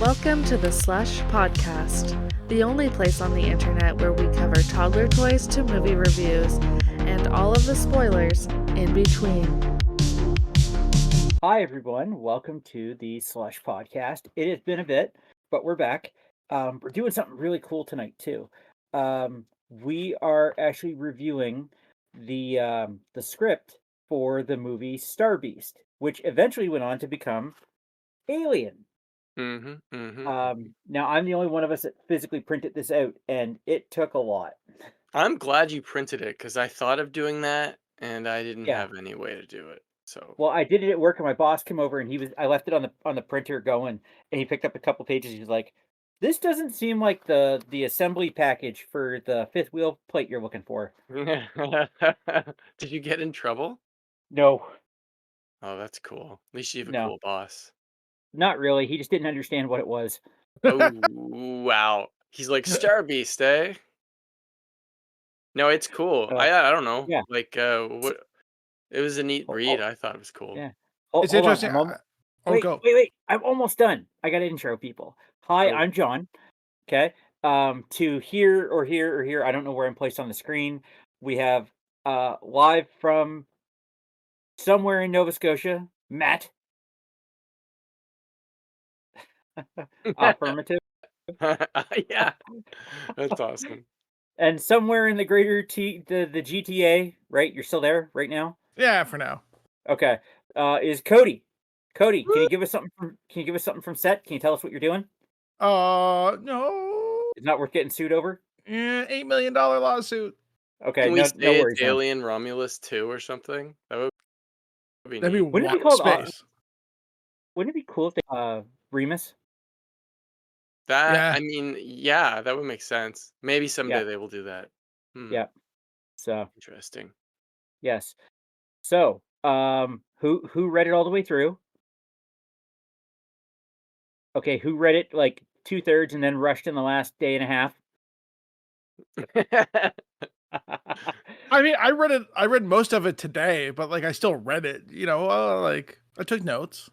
Welcome to the Slush Podcast, the only place on the internet where we cover toddler toys to movie reviews and all of the spoilers in between. Hi, everyone. Welcome to the Slush Podcast. It has been a bit, but we're back. We're doing something really cool tonight, too. We are actually reviewing the script for the movie Star Beast, which eventually went on to become Alien. Now, I'm the only one of us that physically printed this out, and it took a lot. I'm glad you printed it because I thought of doing that and I didn't Yeah. have any way to do it. So Well, I did it at work, and my boss came over, and I left it on the printer going, and he picked up a couple pages. He was like, "This doesn't seem like the assembly package for the fifth wheel plate you're looking for." did you get in trouble? No, Oh, that's cool. At least you have a no, cool boss. not really. He just didn't understand what it was. Oh, wow. He's like Star Beast, eh? No, it's cool. So I don't know. yeah, Like what it was a neat oh, read. I thought it was cool. yeah. It's Hold on. interesting. Wait, Go. wait. I'm almost done. I got to intro people. Hi, Oh, I'm John. Okay. To here or here or here, I don't know where I'm placed on the screen. We have live from somewhere in Nova Scotia, Matt. Affirmative. yeah. That's awesome. And somewhere in the the GTA, right? You're still there right now? Yeah, for now. Okay. Is Cody. Cody, can you give us something from set? Can you tell us what you're doing? No. It's not worth getting sued over? $8 million lawsuit. Okay, Can we no say worries it's then. Alien Romulus 2 or something? That would be That'd be neat. Wouldn't it be wild called space. wouldn't it be cool if they Remus? That Yeah. I mean, yeah, that would make sense. Maybe someday Yeah, they will do that. yeah. So, Interesting. yes. So, who read it all the way through? Okay, who read it like 2/3 and then rushed in the last day and a half? I mean, I read most of it today, but like I still read it, like I took notes.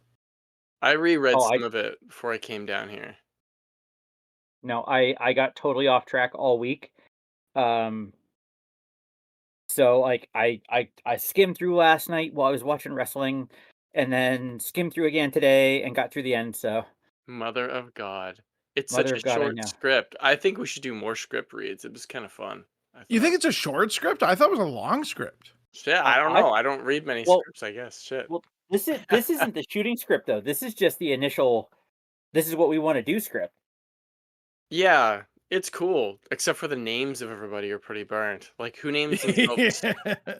I reread Oh, some of it before I came down here. no, I got totally off track all week. Um, so like I skimmed through last night while I was watching wrestling, and then skimmed through again today and got through the end. So, Mother of God. It's such mother a of God, I short know. script. I think we should do more script reads. It was kind of fun, I You thought. think it's a short script? I thought it was a long script. Shit, I don't I know. I don't read many well, scripts, I guess. Shit. well, this isn't the shooting script though. This is just the initial. This is what we want to do script. Yeah, it's cool, except for the names of everybody are pretty burnt. Like, who names themselves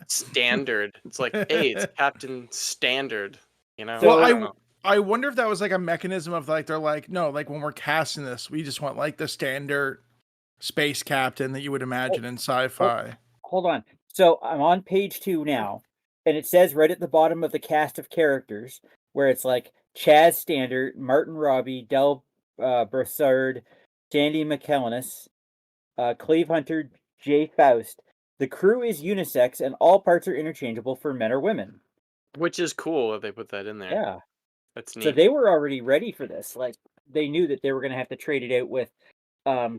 Standard? It's like, hey, it's Captain Standard. So Well, I don't know. I wonder if that was like a mechanism of like they're like, no, like when we're casting this, we just want like the standard space captain that you would imagine in sci-fi. Hold on. So I'm on page 2 now, and it says right at the bottom of the cast of characters where it's like Chaz Standard, Martin Robbie, Del Brassard, Sandy McKellis, Cleve Hunter, Jay Faust. The crew is unisex and all parts are interchangeable for men or women. Which is cool that they put that in there. Yeah. That's So neat. they were already ready for this. Like they knew that they were going to have to trade it out with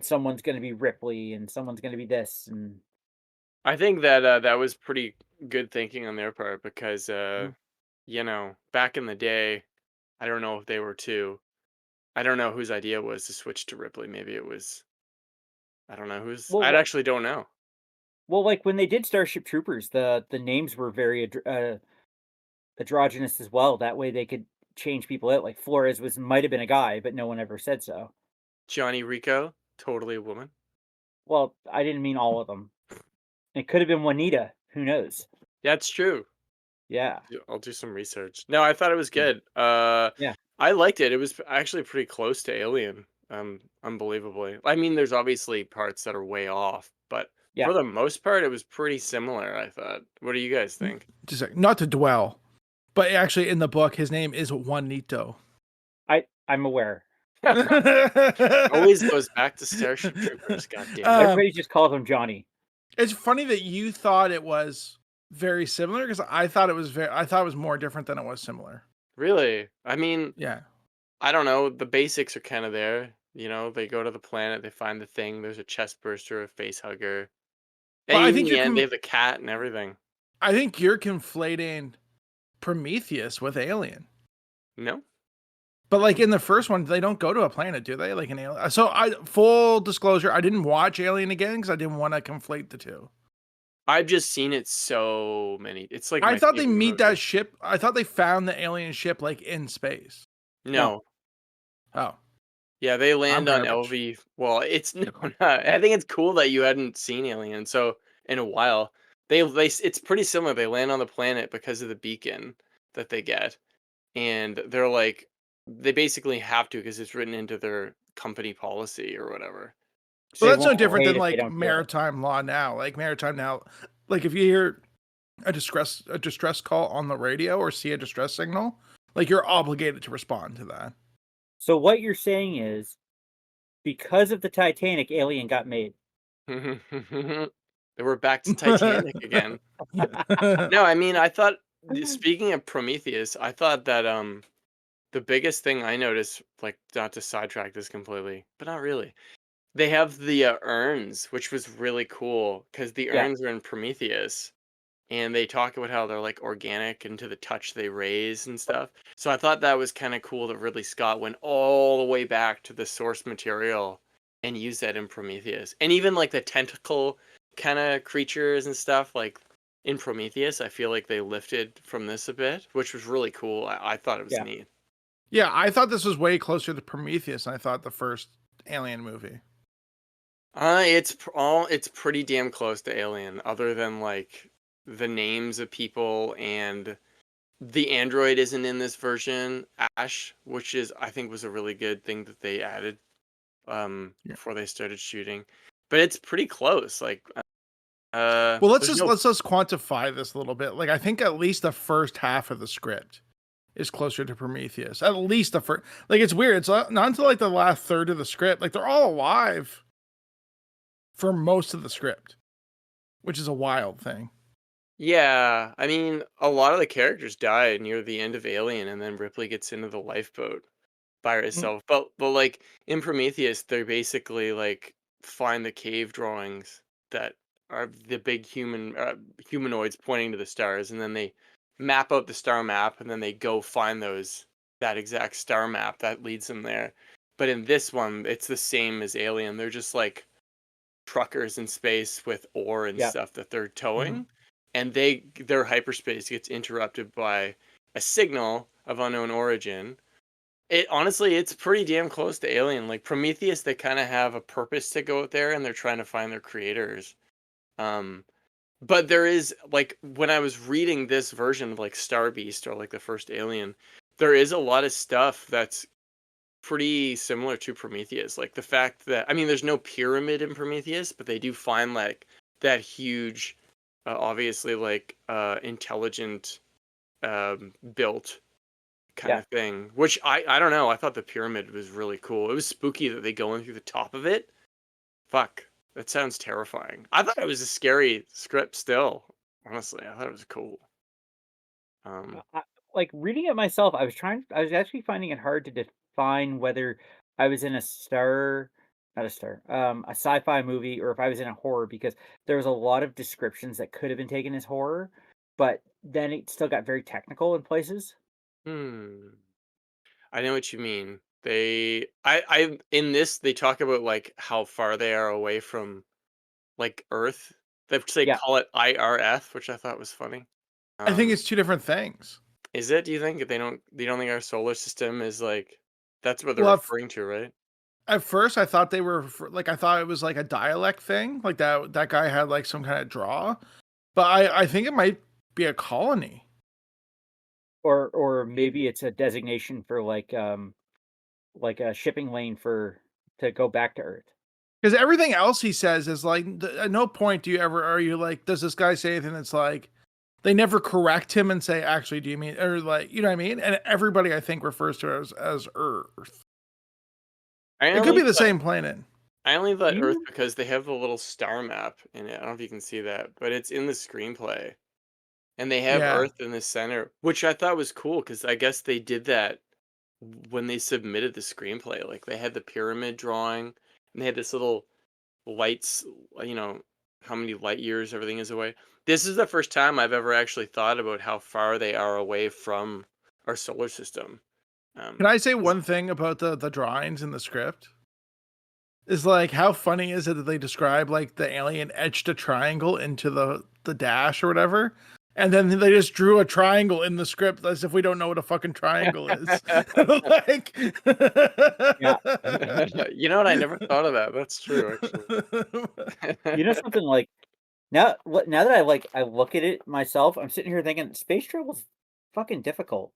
someone's going to be Ripley and someone's going to be this and I think that that was pretty good thinking on their part because, Mhm. back in the day, I don't know if they were too. I don't know whose idea was to switch to Ripley. Maybe it was. I don't know whose. I well, actually don't know. Well, like when they did Starship Troopers, the names were very androgynous as well. That way they could change people out. Like Flores might have been a guy, but no one ever said so. Johnny Rico, totally a woman. Well, I didn't mean all of them. It could have been Juanita. Who knows? That's true. Yeah. I'll do some research. No, I thought it was Yeah. good. Yeah. I liked it. It was actually pretty close to Alien. Unbelievably. I mean, there's obviously parts that are way off, but Yeah. for the most part, it was pretty similar, I thought. What do you guys think? Just like, not to dwell, but actually in the book, his name is Juanito. I'm aware. Always goes back to Starship Troopers, goddamn. Everybody just calls him Johnny. It's funny that you thought it was very similar because I thought it was more different than it was similar. Really? I mean, Yeah. I don't know. The basics are kind of there. They go to the planet, they find the thing. There's a chest burster, a face hugger, and But I even in think the end, they have the cat and everything. I think you're conflating Prometheus with Alien. No, But like in the first one, they don't go to a planet, do they? Like an alien. So full disclosure, I didn't watch Alien again because I didn't want to conflate the two. I've just seen it so many. It's like I my thought they favorite meet movie. that ship. I thought they found the alien ship like in space. No, Oh, yeah, they I'm land on garbage. LV. Well, it's no, not. I think it's cool that you hadn't seen Alien so in a while. It's pretty similar. They land on the planet because of the beacon that they get, and they're like, they basically have to because it's written into their company policy or whatever. Well, They that's no won't get different paid than if they like don't do it. maritime law now. Like maritime now, like if you hear a distress call on the radio or see a distress signal, like you're obligated to respond to that. So what you're saying is, because of the Titanic, Alien got made. They were back to Titanic again. No, I mean, I thought speaking of Prometheus, I thought that the biggest thing I noticed, like not to sidetrack this completely, but not really. They have the urns, which was really cool because the Yeah, urns are in Prometheus, and they talk about how they're like organic and to the touch they raise and stuff. So I thought that was kind of cool that Ridley Scott went all the way back to the source material and used that in Prometheus. And even like the tentacle kind of creatures and stuff, like in Prometheus, I feel like they lifted from this a bit, which was really cool. I thought it was yeah. neat. Yeah, I thought this was way closer to Prometheus than I thought the first Alien movie. It's pretty damn close to Alien, other than like the names of people, and the android isn't in this version, Ash, which is I think was a really good thing that they added Yeah. before they started shooting. But it's pretty close. Like Well, there's no let's just quantify this a little bit. Like I think at least the first half of the script is closer to Prometheus. At least the first. Like it's weird. It's not until like the last third of the script. Like they're all alive for most of the script, which is a wild thing. Yeah, I mean, a lot of the characters die near the end of Alien, and then Ripley gets into the lifeboat by Mm. herself. But like in Prometheus, they basically like find the cave drawings that are the big humanoids pointing to the stars, and then they map out the star map, and then they go find that exact star map that leads them there. But in this one, it's the same as Alien. They're just like truckers in space with ore and Yeah. stuff that they're Mm-hmm. towing, and their hyperspace gets interrupted by a signal of unknown origin. It honestly, it's pretty damn close to Alien. Like Prometheus, they kind of have a purpose to go out there, and they're trying to find their creators. Um, but there is like when I was reading this version of like Star Beast or like the first Alien, there is a lot of stuff that's pretty similar to Prometheus. Like the fact that I mean, there's no pyramid in Prometheus, but they do find like that huge, obviously like intelligent, built kind Yeah. of thing. Which I don't know. I thought the pyramid was really cool. It was spooky that they go in through the top of it. Fuck, that sounds terrifying. I thought it was a scary script. Still, honestly, I thought it was cool. Like reading it myself, I was actually finding it hard to define whether I was in a sci-fi movie or if I was in a horror because there was a lot of descriptions that could have been taken as horror, but then it still got very technical in places. Hmm. I know what you mean. I in this they talk about like how far they are away from like Earth. They Yeah. call it IRF, which I thought was funny. I think Um, it's two different things. is it? Do you think they don't? You don't think our solar system is like that's what they're Well, referring to, right? at first I thought they were like I thought it was like a dialect thing, like that guy had like some kind of draw, but I think it might be a colony. Or maybe it's a designation for like a shipping lane for to go back to Earth. Because everything else he says is like, at no point do you ever are you like, does this guy say anything that's like, they never correct him and say, actually, do you mean, or like, you know what I mean? And everybody I think refers to it as Earth. I It could only be the thought same planet. I only thought Earth You because they have the little star map in it. I don't know if you can see that, but it's in the screenplay. And they have Yeah. Earth in the center, which I thought was cool because I guess they did that when they submitted the screenplay. Like they had the pyramid drawing, and they had this little lights, how many light years everything is away. This is the first time I've ever actually thought about how far they are away from our solar system. Can I say one thing about the drawings in the script? Is like, how funny is it that they describe like the alien etched a triangle into the dash or whatever, and then they just drew a triangle in the script as if we don't know what a fucking triangle is. Like, Yeah. You know what? I never thought of that. That's true, actually. You know something, like, now that I look at it myself, I'm sitting here thinking space travel's fucking difficult.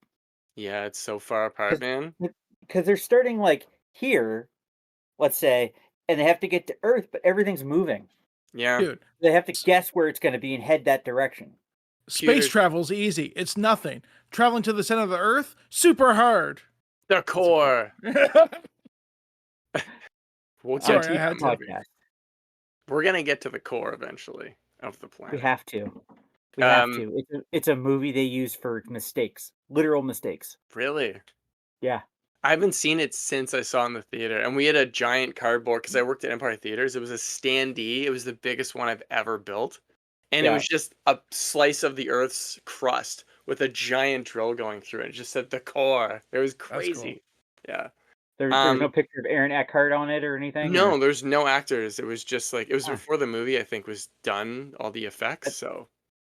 Yeah, it's so far apart, man. Because they're starting like here, let's say, and they have to get to Earth, but everything's moving. Yeah. Dude, They have to guess where it's going to be and head that direction. space travel's easy. It's nothing. Traveling to the center of the Earth, super hard. The core. We'll Sorry, get to I had that to. movie. We're gonna get to the core eventually of the planet. We have to. We have to. It's a movie they use for mistakes, literal mistakes. Really? Yeah. I haven't seen it since I saw it in the theater, and we had a giant cardboard because I worked at Empire Theaters. It was a standee. It was the biggest one I've ever built, and it was just a slice of the Earth's crust with a giant drill going through it. It just said the core. It was crazy. Cool. Yeah. There's no picture of Aaron Eckhart on it or anything? No, there's no actors. It was just like, it was before the movie, I think, was done, all the effects, so.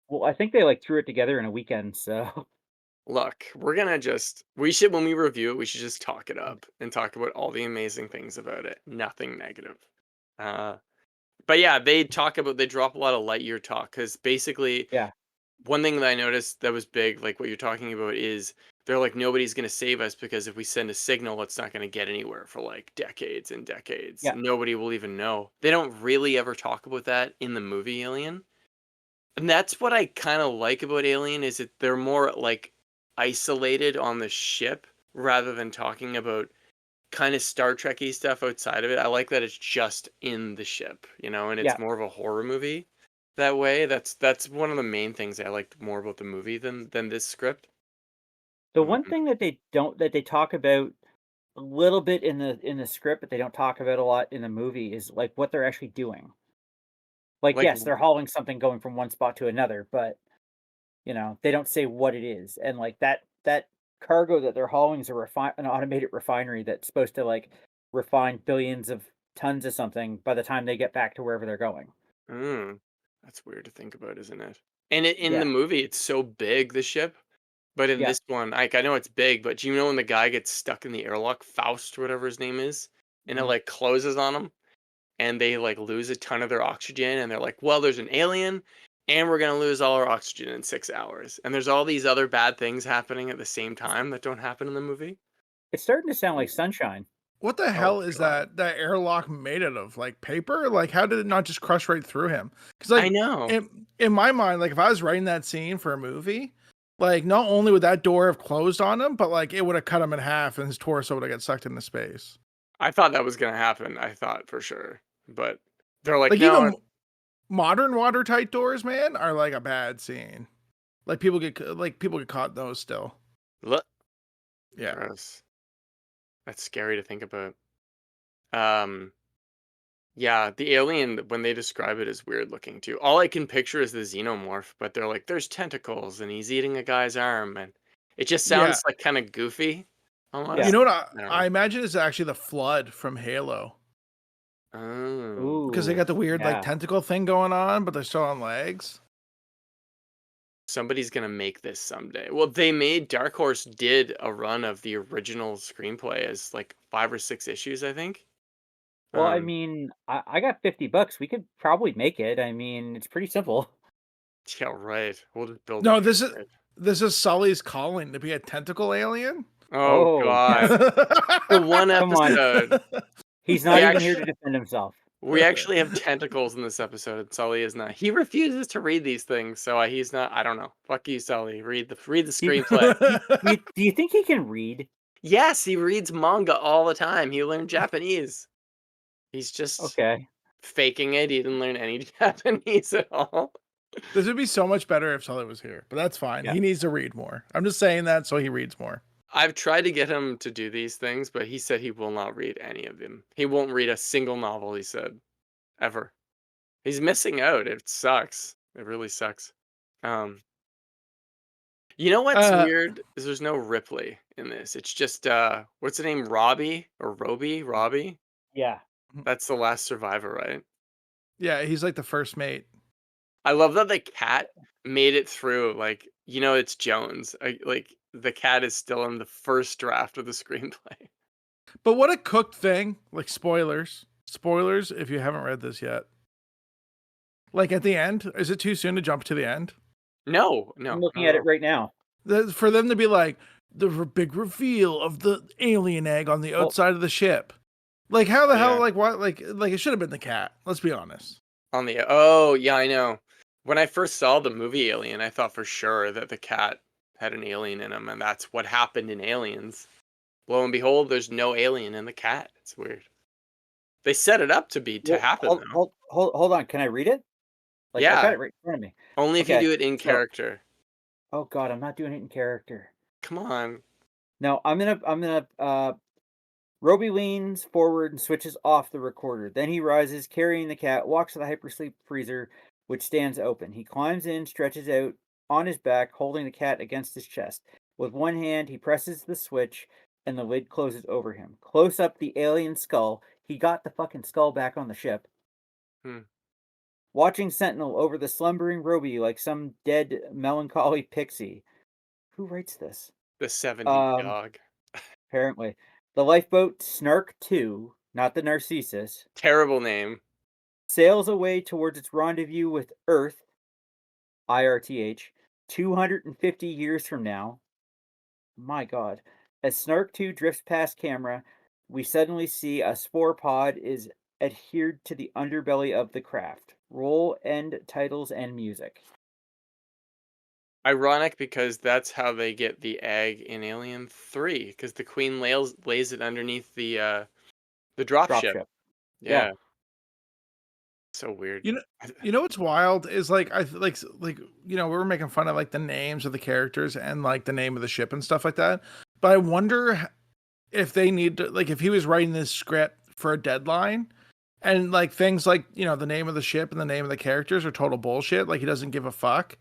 Well, I think they like threw it together in a weekend, so. Look, we're gonna we should, when we review it, we should just talk it up and talk about all the amazing things about it. Nothing negative. But yeah, they drop a lot of Lightyear talk, because basically, one thing that I noticed that was big, like what you're talking about, is they're like, nobody's going to save us because if we send a signal, it's not going to get anywhere for like decades and decades. Yeah. Nobody will even know. They don't really ever talk about that in the movie Alien. And that's what I kind of like about Alien, is that they're more like isolated on the ship rather than talking about kind of Star Trek-y stuff outside of it. I like that it's just in the ship, and it's more of a horror movie that way. That's one of the main things I liked more about the movie than this script. The one thing that they talk about a little bit in the script, but they don't talk about a lot in the movie, is like what they're actually doing. Like yes, they're hauling something going from one spot to another, but they don't say what it is. And like that cargo that they're hauling is an automated refinery that's supposed to like refine billions of tons of something by the time they get back to wherever they're going. That's weird to think about, isn't it? And in the movie, it's so big, the ship. But in this one, like, I know it's big, but do you know when the guy gets stuck in the airlock, Faust, whatever his name is, and it like closes on him, and they like lose a ton of their oxygen, and they're like, well, there's an alien, and we're gonna lose all our oxygen in 6 hours. And there's all these other bad things happening at the same time that don't happen in the movie. It's starting to sound like Sunshine. What the hell is that airlock made out of? Like paper? Like, how did it not just crush right through him? Because like, I know. In my mind, like if I was writing that scene for a movie, like not only would that door have closed on him, but like it would have cut him in half and his torso would have got sucked into space. I thought that was gonna happen. I thought for sure, but they're like no. Even modern watertight doors, man, are like a bad scene. Like people get caught in those still. Look. Yeah. Gross. That's scary to think about. Yeah, the alien, when they describe it, is weird looking too. All I can picture is the xenomorph, but they're like, there's tentacles and he's eating a guy's arm, and it just sounds like kind of goofy. Almost. You know what I imagine is actually the Flood from Halo. Oh. Because they got the weird like tentacle thing going on, but they're still on legs. Somebody's gonna make this someday. Well, Dark Horse did a run of the original screenplay as like 5 or 6 issues, I think. Well, I mean, I got $50. We could probably make it. I mean, it's pretty simple. Yeah, right. We'll just build. No, this is Sully's calling to be a tentacle alien. Oh God! The one episode. He's not even here to defend himself. We actually have tentacles in this episode, and Sully is not. He refuses to read these things, so he's not. I don't know. Fuck you, Sully. Read the screenplay. Do you think he can read? Yes, he reads manga all the time. He learned Japanese. He's just faking it. He didn't learn any Japanese at all. This would be so much better if Sully was here, but that's fine. Yeah. He needs to read more. I'm just saying that so he reads more. I've tried to get him to do these things, but he said he will not read any of them. He won't read a single novel, he said, ever. He's missing out. It sucks. It really sucks. Um, you know what's Uh, weird is there's no Ripley in this. It's just what's the name? Robbie or Roby? Robbie? Yeah. That's the last survivor, right? yeah, he's like the first mate. I love that the cat made it through. Like, it's Jones. Like the cat is still in the first draft of the screenplay. But what a cooked thing! Like spoilers, spoilers. If you haven't read this yet, like at the end, is it too soon to jump to the end? No, I'm no, looking not at at it all. right now. For them to be like big reveal of the alien egg on the Well- outside of the ship. Like how the hell? Yeah. Like what? Like it should have been the cat. Let's be honest. Oh yeah, I know. When I first saw the movie Alien, I thought for sure that the cat had an alien in him, and that's what happened in Aliens. Lo and behold, there's no alien in the cat. It's weird. They set it up to Well, happen hold, though. hold on. Can I read it? Like I've Yeah, got it right in front of me. only if you Okay, do it in so- character. Oh God, I'm not doing it in character. Come on. No, I'm gonna Roby leans forward and switches off the recorder. Then he rises, carrying the cat, walks to the hypersleep freezer, which stands open. He climbs in, stretches out on his back, holding the cat against his chest. With one hand, he presses the switch, and the lid closes over him. Close up the alien skull. He got the fucking skull back on the ship. Hmm. Watching Sentinel over the slumbering Roby like some dead, melancholy pixie. Who writes this? The 70 Um, dog. apparently. The lifeboat Snark 2, not the Narcissus, Terrible name. sails away towards its rendezvous with Earth, IRTH, 250 years from now. My God. As Snark 2 drifts past camera, we suddenly see a spore pod is adhered to the underbelly of the craft. Roll end titles and music. Ironic because that's how they get the egg in Alien 3, because the queen lays it underneath the drop ship. Yeah. So weird. You know what's wild is like we were making fun of like the names of the characters and like the name of the ship and stuff like that. But I wonder if they need to, like, if he was writing this script for a deadline and like things like, the name of the ship and the name of the characters are total bullshit. Like he doesn't give a fuck.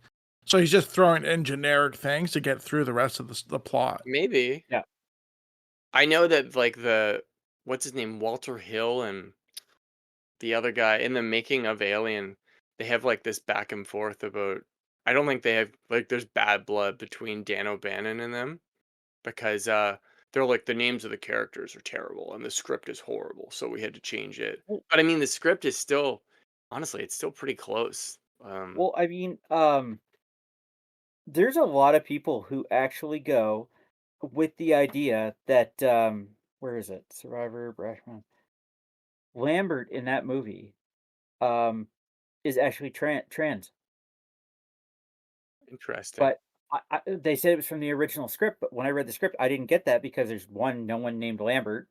So he's just throwing in generic things to get through the rest of the plot. Maybe. Yeah. I know that like what's his name, Walter Hill, and the other guy in the making of Alien, they have like this back and forth about. I don't think they have like there's bad blood between Dan O'Bannon and them because they're like the names of the characters are terrible and the script is horrible, so we had to change it. Well- But I mean, the script is still honestly, it's still pretty close. Well, I mean, there's a lot of people who actually go with the idea that where is it? Survivor, Brashman. Lambert in that movie is actually trans. Interesting. But they said it was from the original script, but when I read the script, I didn't get that because there's no one named Lambert,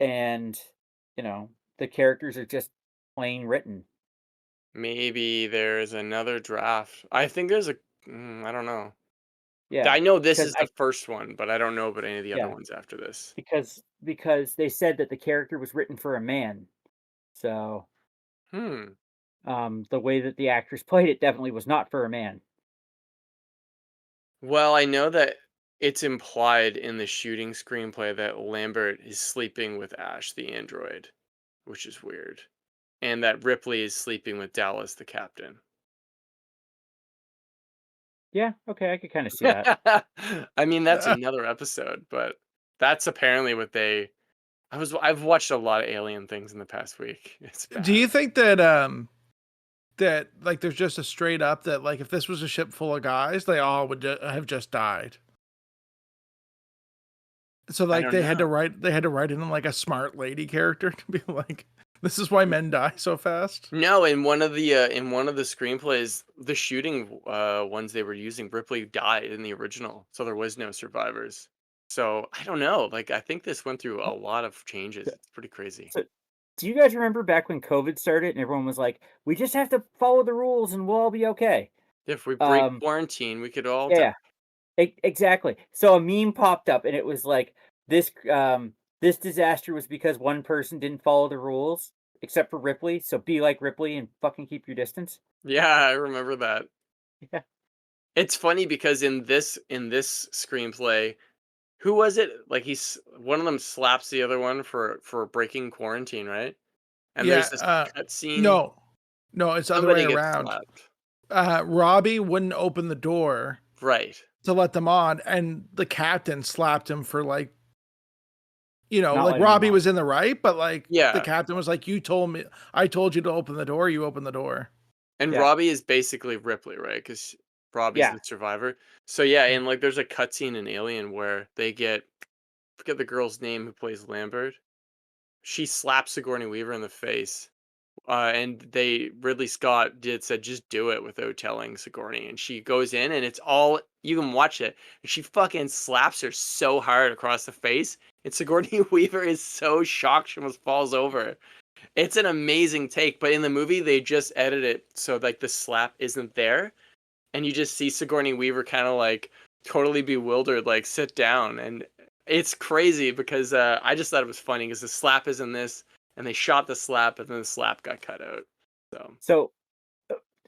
and the characters are just plain written. Maybe there's another draft. I think there's I don't know. Yeah, I know this 'cause is the first one, but I don't know about any of the other Yeah. ones after this. because they said that the character was written for a man, so Hmm. the way that the actress played it definitely was not for a man. Well, I know that it's implied in the shooting screenplay that Lambert is sleeping with Ash, the android, which is weird, and that Ripley is sleeping with Dallas, the captain. Yeah, okay, I could kind of see that. I mean, that's another episode, but that's apparently what they. I've watched a lot of Alien things in the past week. It's bad. Do you think that that like there's just a straight up that like if this was a ship full of guys, they all would have just died? So like don't they had know. to write in like a smart lady character to be like, this is why men die so fast. No, in one of the screenplays, the shooting ones they were using, Ripley died in the original, so there was no survivors. So I don't know. Like I think this went through a lot of changes. It's pretty crazy. So, do you guys remember back when COVID started and everyone was like, "We just have to follow the rules and we'll all be okay"? If we break quarantine, we could all die. Yeah. Exactly. So a meme popped up, and it was like this. This disaster was because one person didn't follow the rules, except for Ripley. So be like Ripley and fucking keep your distance. Yeah, I remember that. Yeah. It's funny because in this screenplay, who was it? Like one of them slaps the other one for breaking quarantine, right? And there's Yeah. this cut scene. No, no, it's the other way Somebody gets around. slapped. Robbie wouldn't open the door Right. to let them on, and the captain slapped him for like, Not like letting them Robbie on. was in the right, but like the Yeah. captain was like, "You told me, I told you to open the door. You opened the door." And Yeah. Robbie is basically Ripley, right? Because Robbie's Yeah. the survivor. So yeah, and like there's a cutscene in Alien where they forget the girl's name who plays Lambert. She slaps Sigourney Weaver in the face. And Ridley Scott said just do it without telling Sigourney, and she goes in and it's all you can watch it. And she fucking slaps her so hard across the face, and Sigourney Weaver is so shocked she almost falls over. It's an amazing take, but in the movie they just edit it so like the slap isn't there, and you just see Sigourney Weaver kind of like totally bewildered, like sit down, and it's crazy because I just thought it was funny because the slap is in this, and they shot the slap, and then the slap got cut out. So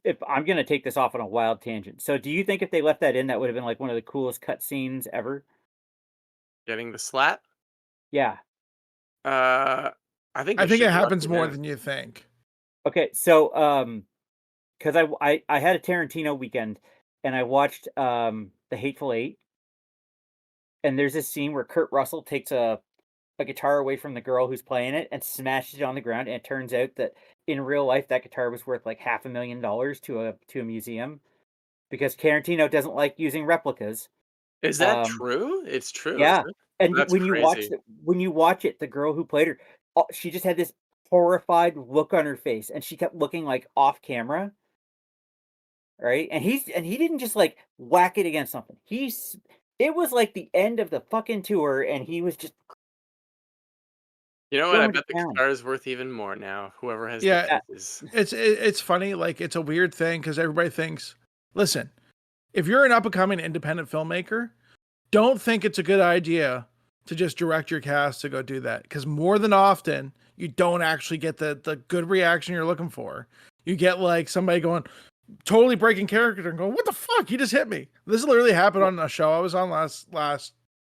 if I'm gonna take this off on a wild tangent, so do you think if they left that in, that would have been like one of the coolest cut scenes ever? Getting the slap, Yeah. uh, I think I they think should it have left happens it more in. than you think. Okay. So because I had a Tarantino weekend, and I watched The Hateful Eight, and there's this scene where Kurt Russell takes a guitar away from the girl who's playing it and smashes it on the ground, and it turns out that in real life that guitar was worth like $500,000 to a museum because Tarantino doesn't like using replicas. Is that Um, true? It's true, is yeah, it? and That's crazy. when you watch it, the girl who played her, she just had this horrified look on her face, and she kept looking like off camera, right? And he didn't just like whack it against something. It was like the end of the fucking tour, and he was just You know what? I going to bet the town. guitar is worth even more now. Whoever has the Yeah, Yeah, pieces. it's funny. Like it's a weird thing because everybody thinks, listen, if you're an up and coming independent filmmaker, don't think it's a good idea to just direct your cast to go do that because more than often you don't actually get the good reaction you're looking for. You get like somebody going totally breaking character and going, "What the fuck? You just hit me." This literally happened on a show I was on last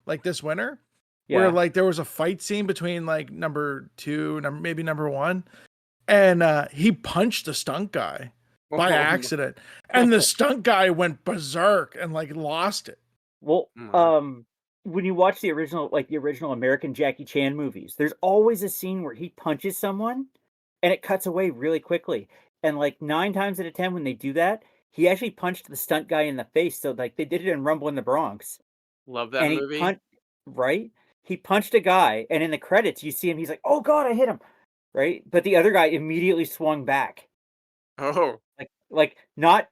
like this winter, where yeah. like there was a fight scene between like number 2, maybe number 1, and he punched the stunt guy by Oh accident, and the stunt guy went berserk and like lost it. Well, my. when you watch the original American Jackie Chan movies, there's always a scene where he punches someone and it cuts away really quickly. And like 9 times out of 10 when they do that, he actually punched the stunt guy in the face. So like they did it in Rumble in the Bronx. Love that And he movie. punched right? He punched a guy, and in the credits you see him, he's like, "Oh god, I hit him." Right? But the other guy immediately swung back. Oh, Like not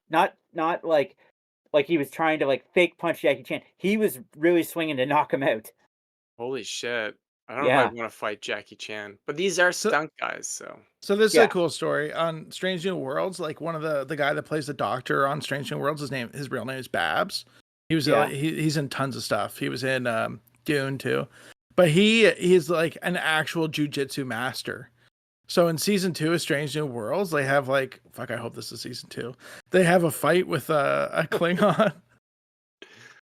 like he was trying to like fake punch Jackie Chan. He was really swinging to knock him out. holy shit. I don't know if Yeah. I'd want to fight Jackie Chan, but these are So stunt guys, so. so this is a Yeah. cool story on Strange New Worlds. Like one of the guy that plays the doctor on Strange New Worlds, his real name is Babs. He was Yeah. he's in tons of stuff. He was in Dune too, but he's like an actual jujitsu master. So in season 2 of Strange New Worlds, they have like fuck. I hope this is season 2. They have a fight with a Klingon.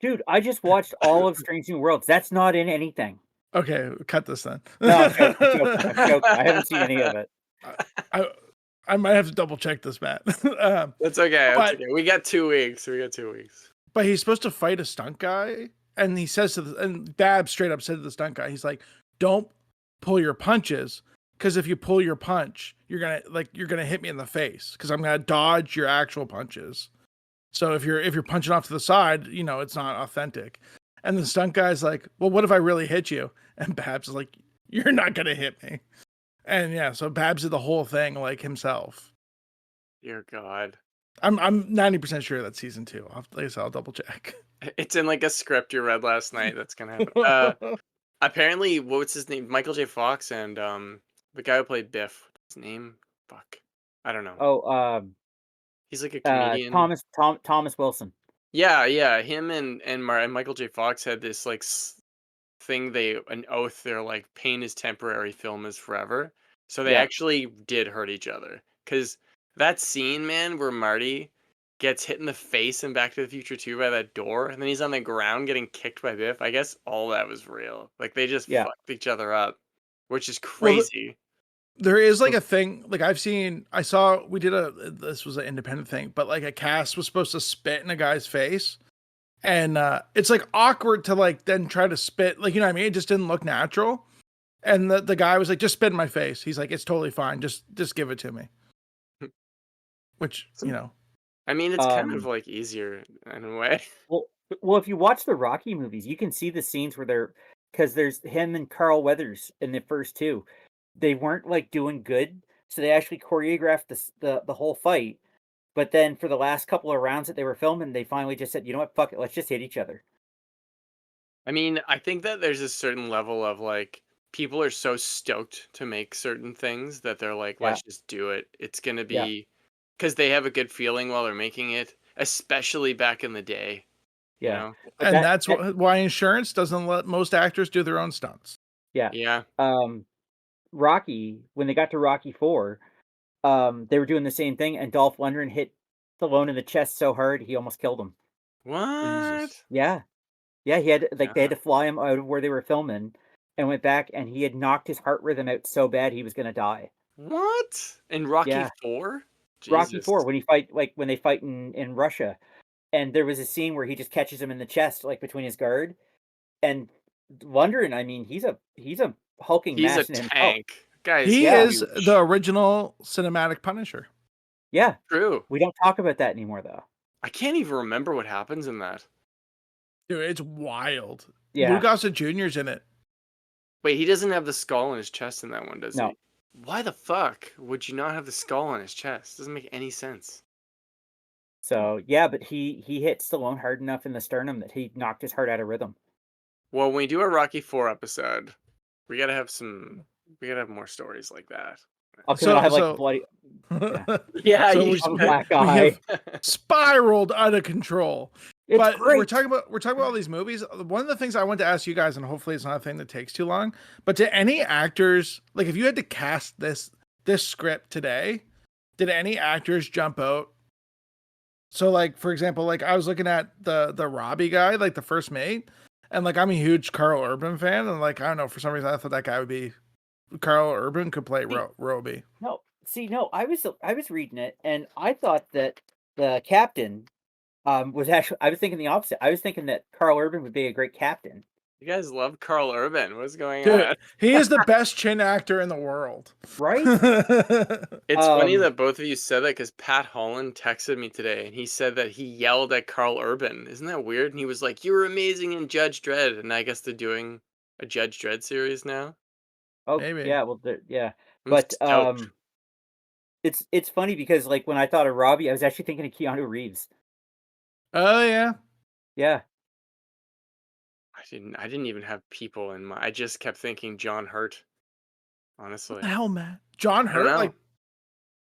Dude, I just watched all of Strange New Worlds. That's not in anything. Okay, cut this then. No, I'm joking. I'm joking. I'm joking. I haven't seen any of it. I, I might have to double check this, Matt. That's okay. That's But- okay. We got 2 weeks. We got 2 weeks. But he's supposed to fight a stunt guy, and he says and Babs straight up said to the stunt guy, he's like, "Don't pull your punches, because if you pull your punch, you're gonna hit me in the face, because I'm gonna dodge your actual punches. So if you're punching off to the side, it's not authentic." And the stunt guy's like, "Well, what if I really hit you?" And Babs is like, "You're not gonna hit me." And yeah, so Babs did the whole thing like himself. Dear God. I'm 90% sure that's season 2. Like I said, I'll double check. It's in like a script you read last night. That's gonna happen. Apparently, what's his name? Michael J. Fox and the guy who played Biff. His name? Fuck. I don't know. Oh, He's like a comedian. Thomas Wilson. Yeah. Him and Michael J. Fox had this like thing, an oath. They're like, pain is temporary, film is forever. So they Yeah. actually did hurt each other. Because that scene, man, where Marty gets hit in the face in Back to the Future 2 by that door, and then he's on the ground getting kicked by Biff. I guess all that was real. Like they just Yeah. fucked each other up, which is Well, crazy. there is like a thing, like this was an independent thing, but like a cast was supposed to spit in a guy's face. And it's like awkward to like then try to spit, like, you know what I mean? It just didn't look natural. And the guy was like, just spit in my face. He's like, it's totally fine. Just give it to me. Which, you know. I mean, it's kind of like easier in a way. Well, if you watch the Rocky movies, you can see the scenes where because there's him and Carl Weathers in the first two. They weren't like doing good, so they actually choreographed the whole fight. But then for the last couple of rounds that they were filming, they finally just said, you know what, fuck it, let's just hit each other. I mean, I think that there's a certain level of like, people are so stoked to make certain things that they're like, let's just do it. It's going to be because they have a good feeling while they're making it, especially back in the day. Yeah. You know? But And that's why insurance doesn't let most actors do their own stunts. Yeah. Yeah. Rocky, when they got to Rocky 4, they were doing the same thing, and Dolph Lundgren hit Stallone in the chest so hard he almost killed him. What? Jesus. Yeah. Yeah, he had they had to fly him out of where they were filming and went back, and he had knocked his heart rhythm out so bad he was gonna die. What? In Rocky 4? Rocky 4, when they fight in Russia. And there was a scene where he just catches him in the chest, like between his guard. And Lundgren, I mean, he's a hulking mass in himself. Tank. Guys, he is the original cinematic Punisher. Yeah. True. We don't talk about that anymore, though. I can't even remember what happens in that. Dude, it's wild. Yeah. Lou Gossett Jr.'s in it. Wait, he doesn't have the skull in his chest in that one, does No. he? Why the fuck would you not have the skull on his chest? Doesn't make any sense. So yeah, but he hit Stallone hard enough in the sternum that he knocked his heart out of rhythm. Well, when we do a Rocky 4 episode, we gotta have more stories like that. Okay, I'll have like bloody. Yeah, So you we have a black eye. Spiraled out of control. It's but great. we're talking about all these movies. One of the things I want to ask you guys, and hopefully it's not a thing that takes too long, but to any actors, like if you had to cast this script today, did any actors jump out? So like, for example, like I was looking at the Robbie guy, like the first mate, and like I'm a huge Carl Urban fan, and like I don't know, for some reason I thought that guy would be Carl Urban could play Robbie. No, I was reading it, and I thought that the captain was actually. I was thinking the opposite. I was thinking that Carl Urban would be a great captain. You guys love Carl Urban. What's going Dude, on? he is the best chin actor in the world. Right? It's funny that both of you said that because Pat Holland texted me today and he said that he yelled at Carl Urban. Isn't that weird? And he was like, "You were amazing in Judge Dredd." And I guess they're doing a Judge Dredd series now. Oh, Maybe. yeah. Well, yeah. I'm But stoked. it's funny because like when I thought of Robbie, I was actually thinking of Keanu Reeves. Oh yeah. Yeah. I didn't even have people in my. I just kept thinking John Hurt. Honestly, What the hell, man? John I don't Hurt, know.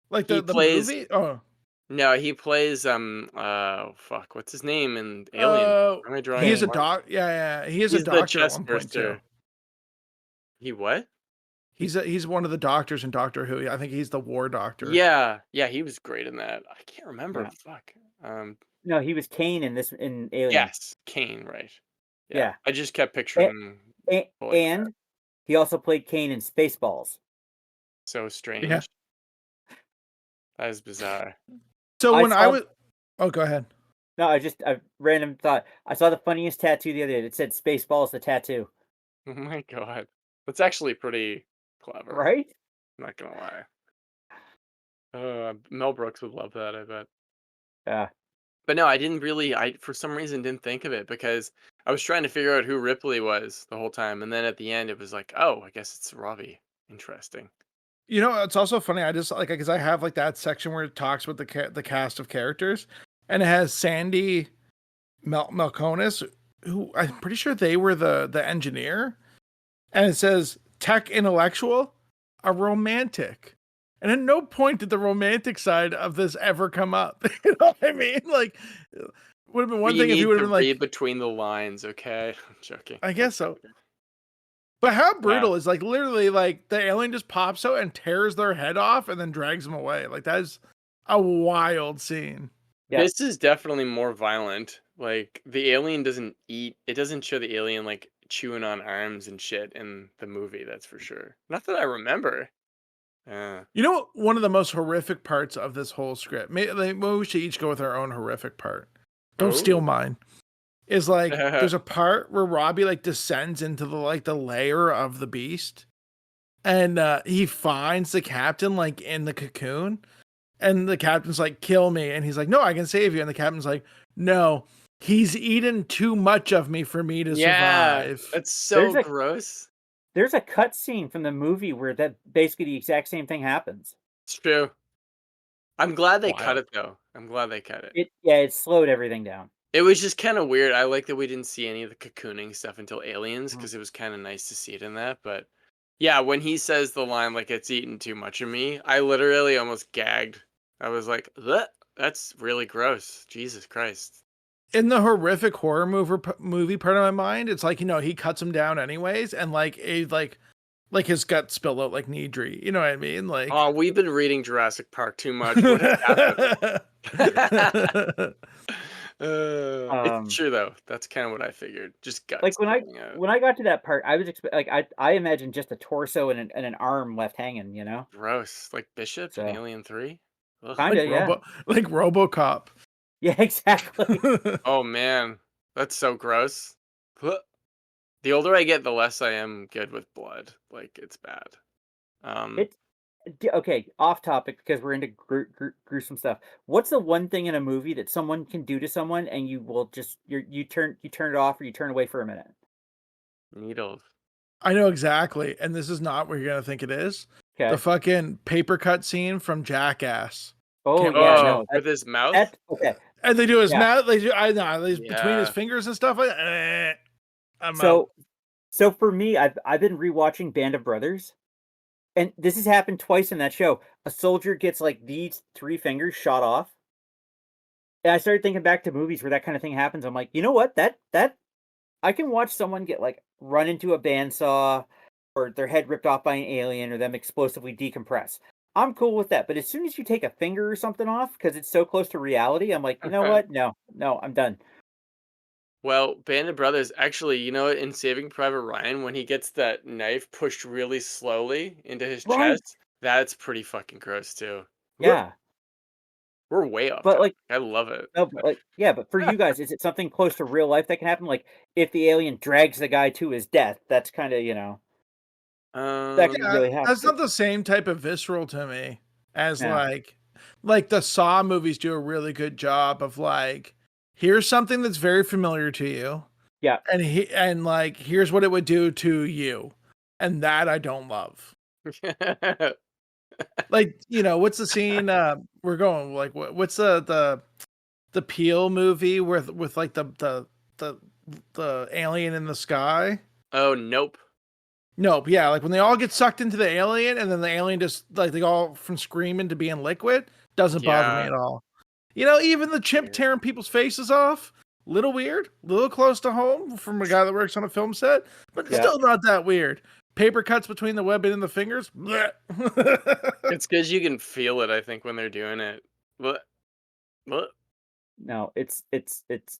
like He the plays- movie? Oh. No, he plays fuck, what's his name in Alien? Why am I drawing He is a blank? doc. Yeah. He is He's a the doctor at chest one point too. burster. He what? He's one of the doctors in Doctor Who. I think he's the war doctor. Yeah, he was great in that. I can't remember. Yeah. Fuck. No, he was Kane in Alien. Yes, Kane, right? Yeah. I just kept picturing. And he also played Kane in Spaceballs. So strange. Yeah. That is bizarre. So when I saw- was, oh, go ahead. No, I random thought. I saw the funniest tattoo the other day. It said Spaceballs the tattoo. Oh my god, that's actually pretty clever. Right? I'm not gonna lie. Mel Brooks would love that, I bet. Yeah. But no, I for some reason didn't think of it because I was trying to figure out who Ripley was the whole time, and then at the end it was like, oh, I guess it's Robbie. Interesting. You know, it's also funny. I just like because I have like that section where it talks with the cast of characters, and it has Sandy Malkonis, who I'm pretty sure they were the engineer, and it says tech intellectual, a romantic. And at no point did the romantic side of this ever come up. You know what I mean? Like, would have been But one you thing if need he would to have been read like, between the lines, okay? I'm joking. I guess so. But how brutal Yeah. is like literally like the alien just pops out and tears their head off and then drags them away. Like that is a wild scene. Yeah. This is definitely more violent. Like the alien doesn't eat. It doesn't show the alien like chewing on arms and shit in the movie. That's for sure. Not that I remember. You know what? One of the most horrific parts of this whole script. Maybe we should each go with our own horrific part. Don't steal Oh. mine. Is like there's a part where Robbie like descends into the lair of the beast, and he finds the captain like in the cocoon, and the captain's like, "Kill me," and he's like, "No, I can save you," and the captain's like, "No, he's eaten too much of me for me to survive." That's so There's a- gross. There's a cut scene from the movie where that basically the exact same thing happens. It's true. I'm glad they cut Wild. it though. I'm glad they cut it. It slowed everything down. It was just kind of weird. I like that we didn't see any of the cocooning stuff until Aliens Mhm. because it was kind of nice to see it in that. But yeah, when he says the line like "it's eaten too much of me," I literally almost gagged. I was like, "Ugh, that's really gross." Jesus Christ. In the horrific horror movie part of my mind, it's like, he cuts him down anyways, and like his guts spill out like Needry. You know what I mean? Like, Oh, we've been reading Jurassic Park too much. What has happened? It's true though. That's kind of what I figured. Just guts. Like coming out. when I got to that part, I was I imagined just a torso and an arm left hanging, you know? Gross, like Bishop So- in Alien 3. Ugh. Kinda, yeah. like RoboCop. Yeah, exactly. Oh man, that's so gross. Huh. The older I get, the less I am good with blood. Like it's bad. Okay, off topic because we're into gruesome stuff. What's the one thing in a movie that someone can do to someone and you will just you turn it off or you turn away for a minute? Needles. I know exactly, and this is not what you're gonna think it is. Okay. The fucking paper cut scene from Jackass. Oh Can't yeah, watch no. With his mouth. That's okay. And they do his Yeah. mouth. They do. I know. Between Yeah. his fingers and stuff. I'm out. So for me, I've been rewatching Band of Brothers, and this has happened twice in that show. A soldier gets like these 3 fingers shot off, and I started thinking back to movies where that kind of thing happens. I'm like, you know what? That I can watch someone get like run into a bandsaw, or their head ripped off by an alien, or them explosively decompress. I'm cool with that. But as soon as you take a finger or something off because it's so close to reality, I'm like, you know what? No, I'm done. Well, Band of Brothers, actually, you know, in Saving Private Ryan, when he gets that knife pushed really slowly into his Right. chest, that's pretty fucking gross too. Yeah. We're way off. But, topic. like- I love it. No, but but for you guys, is it something close to real life that can happen? Like if the alien drags the guy to his death, that's kind of, that could Um, really happen. That's not the same type of visceral to me as Yeah. like the Saw movies do a really good job of like, here's something that's very familiar to you. Yeah. And like here's what it would do to you. And that I don't love. Like, what's the scene we're going like what's the Peel movie with like the alien in the sky? Oh, nope. Nope. Yeah, like when they all get sucked into the alien, and then the alien just like they all from screaming to being liquid doesn't bother me Yeah. at all. Even the chimp Weird. tearing people's faces off, little weird, little close to home from a guy that works on a film set, but Yeah. still not that weird. Paper cuts between the webbing and the fingers. Blech. It's because you can feel it, I think, when they're doing it. What? No, it's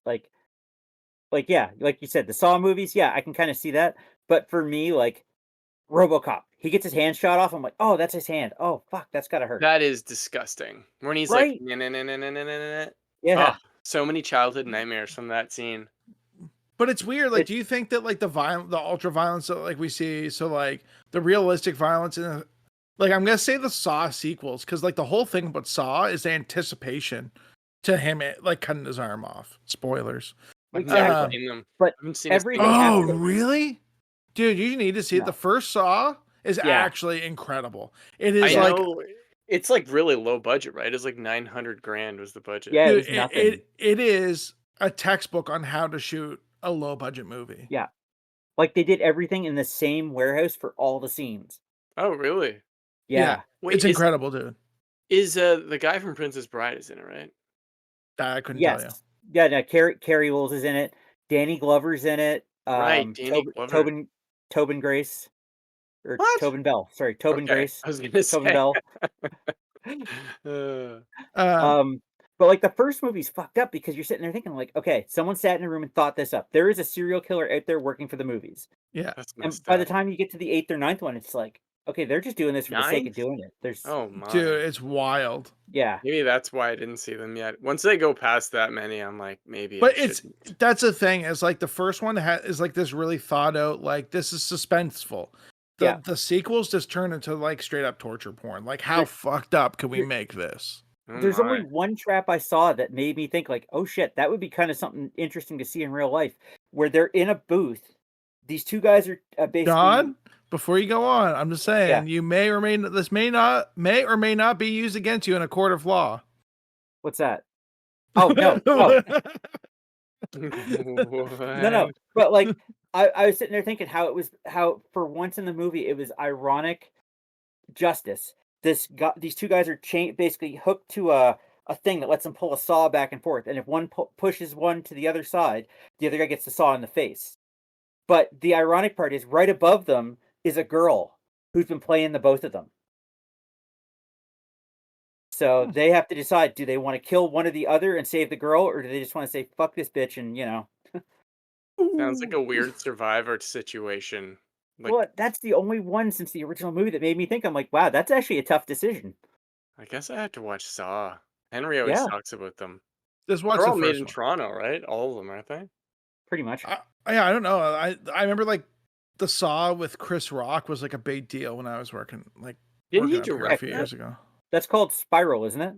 like yeah, like you said, the Saw movies, yeah, I can kind of see that. But for me, like RoboCop, he gets his hand shot off. I'm like, oh, that's his hand. Oh, fuck, that's gotta hurt. That is disgusting. When he's Right? like, "Nah." Yeah. Oh, so many childhood nightmares from that scene. But it's weird. Like, It- do you think that like the ultra violence that like we see, so like the realistic violence in, like I'm gonna say the Saw sequels, because like the whole thing about Saw is the anticipation to him like cutting his arm off. Spoilers. I've never Exactly. seen them. But I haven't seen a everything single one. Oh, happens- really? Dude, you need to see it. No. The first Saw is Yeah. actually incredible. It is I like know it's like really low budget, right? It's like 900 grand was the budget. Yeah, it dude, was nothing. it is a textbook on how to shoot a low budget movie. Yeah. Like they did everything in the same warehouse for all the scenes. Oh, really? Yeah. Wait, It's incredible, dude. is the guy from Princess Bride is in it, right? I couldn't tell you. Yes. Yeah, no, Carrie Wills is in it. Danny Glover's in it. Right, Danny Glover. Tobin Grace. Or What? Tobin Bell. Sorry, Tobin Okay, Grace. I was gonna Tobin say. Bell. Uh, Um, But like the first movie's fucked up because you're sitting there thinking like, okay, someone sat in a room and thought this up. There is a serial killer out there working for the movies. yeah. that's And messed by the up. time you get to the 8th or ninth one, it's like, okay, they're just doing this for the sake of Ninth? doing it. There's Oh my. Dude, it's wild. yeah. Maybe that's why I didn't see them yet. Once they go past that many, I'm like, maybe But I it's shouldn't. that's the thing, is like the first one is like this really thought out, like this is suspenseful. Yeah. The sequels just turn into like straight up torture porn. Like how There- fucked up can we there- make this? Oh There's only my. one trap I saw that made me think like, oh shit, that would be kind of something interesting to see in real life, where they're in a booth. These two guys are basically Don, before you go on, I'm just saying Yeah. you may or may not be used against you in a court of law. What's that? Oh no. Oh. No. But like I was sitting there thinking how for once in the movie it was ironic justice. These two guys are basically hooked to a thing that lets them pull a saw back and forth, and if one pushes one to the other side, the other guy gets the saw in the face. But the ironic part is right above them is a girl who's been playing the both of them. So they have to decide: do they want to kill one or the other and save the girl, or do they just want to say "fuck this bitch" and Sounds like a weird Survivor situation. Like, Well, that's the only one since the original movie that made me think. I'm like, wow, that's actually a tough decision. I guess I have to watch Saw. Henry always Yeah. talks about them. Just watch They're the all made first in one. Toronto, right? All of them, aren't they? Pretty much. Yeah, I don't know. I remember like the Saw with Chris Rock was like a big deal when I was working Didn't he up here a direct few that? years ago. That's called Spiral, isn't it?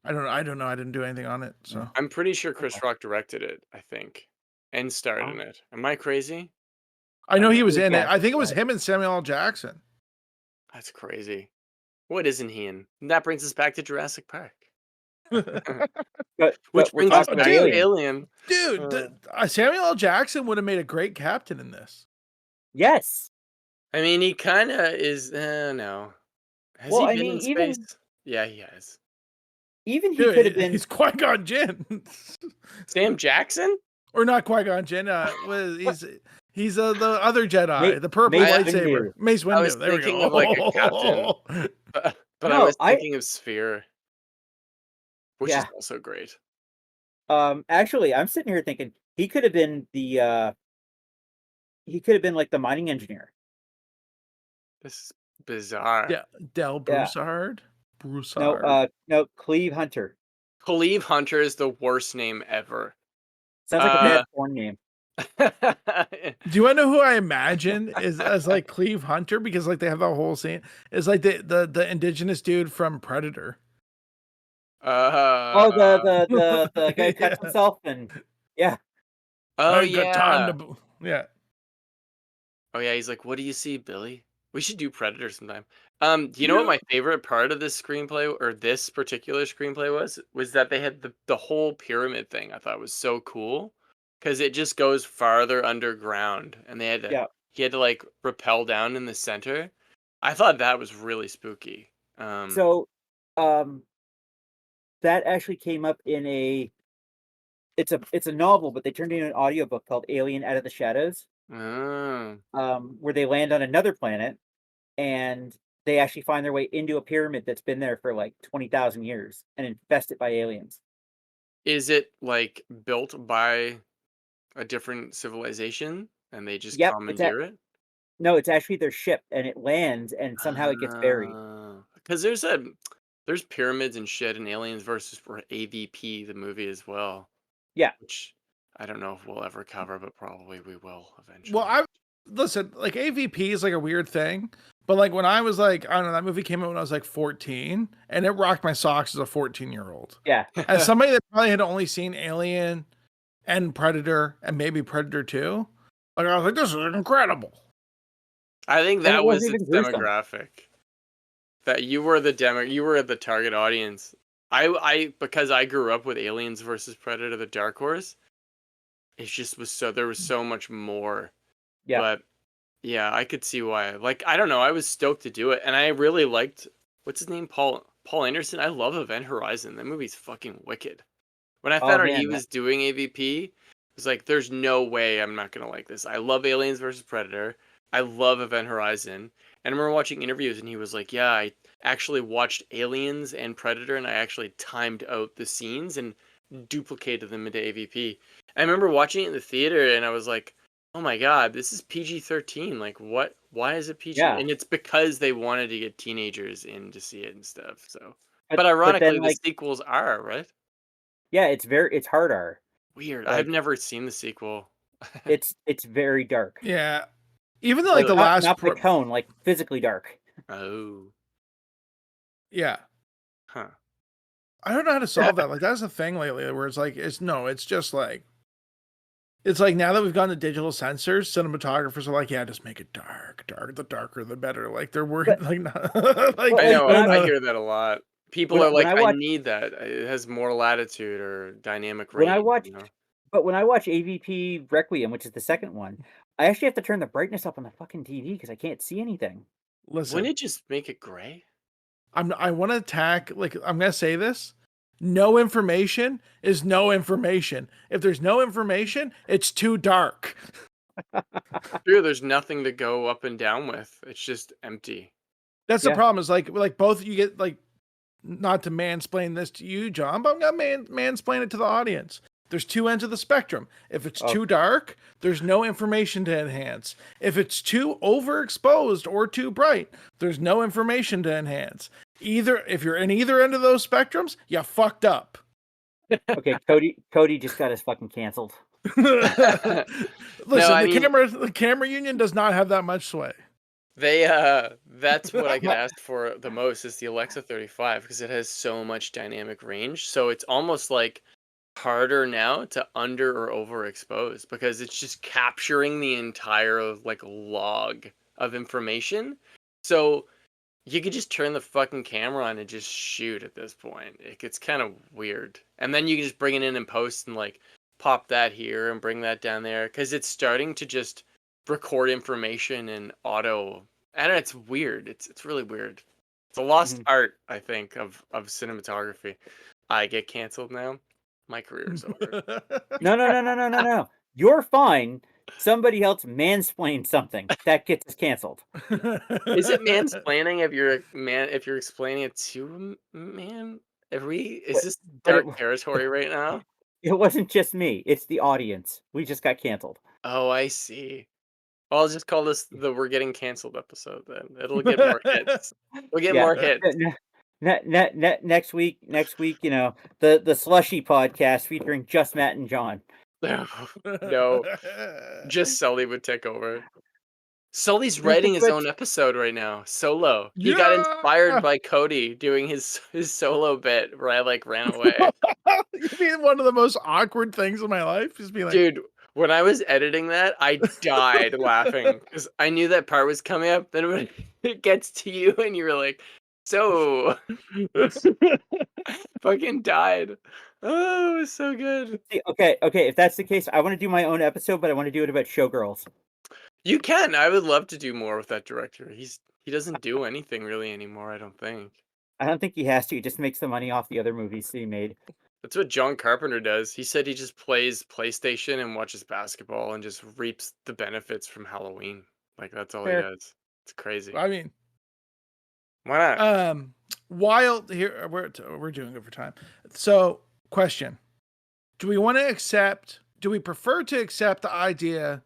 I don't know. I didn't do anything on it. So I'm pretty sure Chris Okay. Rock directed it, I think, and starred in it. Am I crazy? I know he was would in it. guess, I think it was but- him and Samuel L. Jackson. That's crazy. What isn't he in? And that brings us back to Jurassic Park. But Which we're brings us talking back about to Alien. Alien. Dude, Samuel L. Jackson would have made a great captain in this. Yes. I mean, he kind of is. No. Has Well, he I been mean, in space? Yeah, he has. even he could have been. He's Qui-Gon Jinn. Sam Jackson? Or not Qui-Gon Jinn. He's the other Jedi, the purple Mace lightsaber. Windu. Mace Windu. I was There we thinking go. of, like, a captain. But I No, was thinking of Sphere, which is Yeah. also great. Actually, I'm sitting here thinking he could have been he could have been like the mining engineer. This is bizarre. Yeah, Del Yeah. Broussard. Broussard. No, Cleve Hunter. Cleve Hunter is the worst name ever. Sounds like a bad porn name. Do you want to know who I imagine is as like Cleve Hunter? Because like they have the whole scene. It's like the indigenous dude from Predator. The guy Yeah. cuts himself and yeah. Oh I ain't got time yeah. to yeah. Oh yeah, he's like, "What do you see, Billy?" We should do Predator sometime. Do you know what my favorite part of this screenplay or this particular screenplay was? Was that they had the whole pyramid thing. I thought was so cool because it just goes farther underground, and they had to Yeah. he had to like rappel down in the center. I thought that was really spooky. So that actually came up in it's a novel, but they turned it into an audiobook called Alien Out of the Shadows. Oh. Where they land on another planet and they actually find their way into a pyramid that's been there for like 20,000 years and infested by aliens. Is it like built by a different civilization and they just Yep, commandeer it? No, it's actually their ship and it lands and somehow it gets buried. Because there's pyramids and shit in Aliens versus for AVP, the movie as well. Yeah. Which I don't know if we'll ever cover, but probably we will eventually. Well, listen, like AVP is like a weird thing, but like when I was like, I don't know, that movie came out when I was like 14 and it rocked my socks as a 14-year-old. Yeah. As somebody that probably had only seen Alien and Predator and maybe Predator 2, like I was like, this is incredible. I think that it was wasn't its even gruesome. demographic. That you were the target audience. I because I grew up with Aliens versus Predator, the Dark Horse. It just was there was so much more. Yeah. But yeah, I could see why. Like, I don't know, I was stoked to do it, and I really liked what's his name, Paul Anderson. I love Event Horizon. That movie's fucking wicked. When I Oh, found out man, he was doing AVP, it was like, there's no way I'm not gonna like this. I love Aliens versus Predator. I love Event Horizon. And I remember watching interviews, and he was like, "Yeah, I actually watched Aliens and Predator, and I actually timed out the scenes and duplicated them into AVP." I remember watching it in the theater, and I was like, "Oh my god, this is PG-13. Like, what? Why is it PG?" Yeah. And it's because they wanted to get teenagers in to see it and stuff. So, But but then ironically, the like sequels are right. yeah, it's hard R. Weird. I've Like never seen the sequel. it's very dark. Yeah. Even though like Really? the last Not the tone, like physically dark. Oh, yeah. huh. I don't know how to solve that. Like that's the thing lately where it's just like it's like now that we've gotten to digital sensors, cinematographers are like, yeah, just make it dark. The darker the better. Like they're worried But like not like Well, I know. when I don't I know. hear that a lot. People are when like, I "I watch need that. It has more latitude or dynamic when I range." watch You know. but when I watch AVP Requiem, which is the second one, I actually have to turn the brightness up on the fucking TV because I can't see anything. Wouldn't Listen, it just make it gray? I want to attack like I'm gonna say this. No information is no information. If there's no information, it's too dark. True. There's nothing to go up and down with. It's just empty. That's the Yeah. problem. Is like both you get like not to mansplain this to you, John, but I'm gonna mansplain it to the audience. There's two ends of the spectrum. If it's Oh. too dark, there's no information to enhance. If it's too overexposed or too bright, there's no information to enhance. Either if you're in either end of those spectrums, you fucked up. Okay, Cody just got us fucking canceled. Listen, I mean- the camera union does not have that much sway. They that's what I get asked for the most is the Alexa 35 because it has so much dynamic range. So it's almost like harder now to under or overexpose because it's just capturing the entire like log of information. So you could just turn the fucking camera on and just shoot at this point. It gets kind of weird. And then you can just bring it in and post and like pop that here and bring that down there because it's starting to just record information in auto. And it's weird. It's really weird. It's a lost art, I think, of cinematography. I get canceled now. My career is over. No. You're fine. Somebody else mansplained something. That gets us canceled. Is it mansplaining if you're explaining it to a man? Is this but dark territory right now? It wasn't just me. It's the audience. We just got canceled. Oh, I see. Well, I'll just call this the "We're Getting Canceled" episode. Then it'll get more hits. We'll get more hits. Next week, you know, the slushy podcast featuring just Matt and John. No, just Sully would take over. Sully's writing his own episode right now, solo. He got inspired by Cody doing his solo bit where I like ran away. You mean one of the most awkward things in my life is being like, Dude, when I was editing that, I died laughing because I knew that part was coming up. Then when it gets to you and you were like, so fucking died. Oh, it was so good. Okay. If that's the case, I want to do my own episode, but I want to do it about showgirls. You can. I would love to do more with that director. He doesn't do anything really anymore, I don't think. I don't think he has to. He just makes the money off the other movies he made. That's what John Carpenter does. He said he just plays PlayStation and watches basketball and just reaps the benefits from Halloween. Like that's all Fair. he does. It's crazy. I mean, Why not? wild here we're doing it for time. So, question. Do we prefer to accept the idea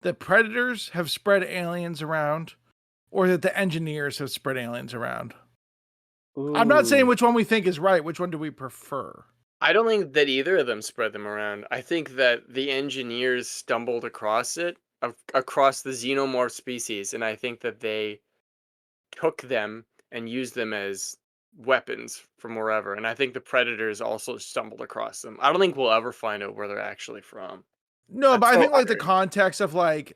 that predators have spread aliens around or that the engineers have spread aliens around? I'm not saying Ooh. which one we think is right. Which one do we prefer? I don't think that either of them spread them around. I think that the engineers stumbled across it, across the xenomorph species, and I think that they took them and used them as weapons from wherever. And I think the predators also stumbled across them. I don't think we'll ever find out where they're actually from. No, That's but I so think like the weird. context of like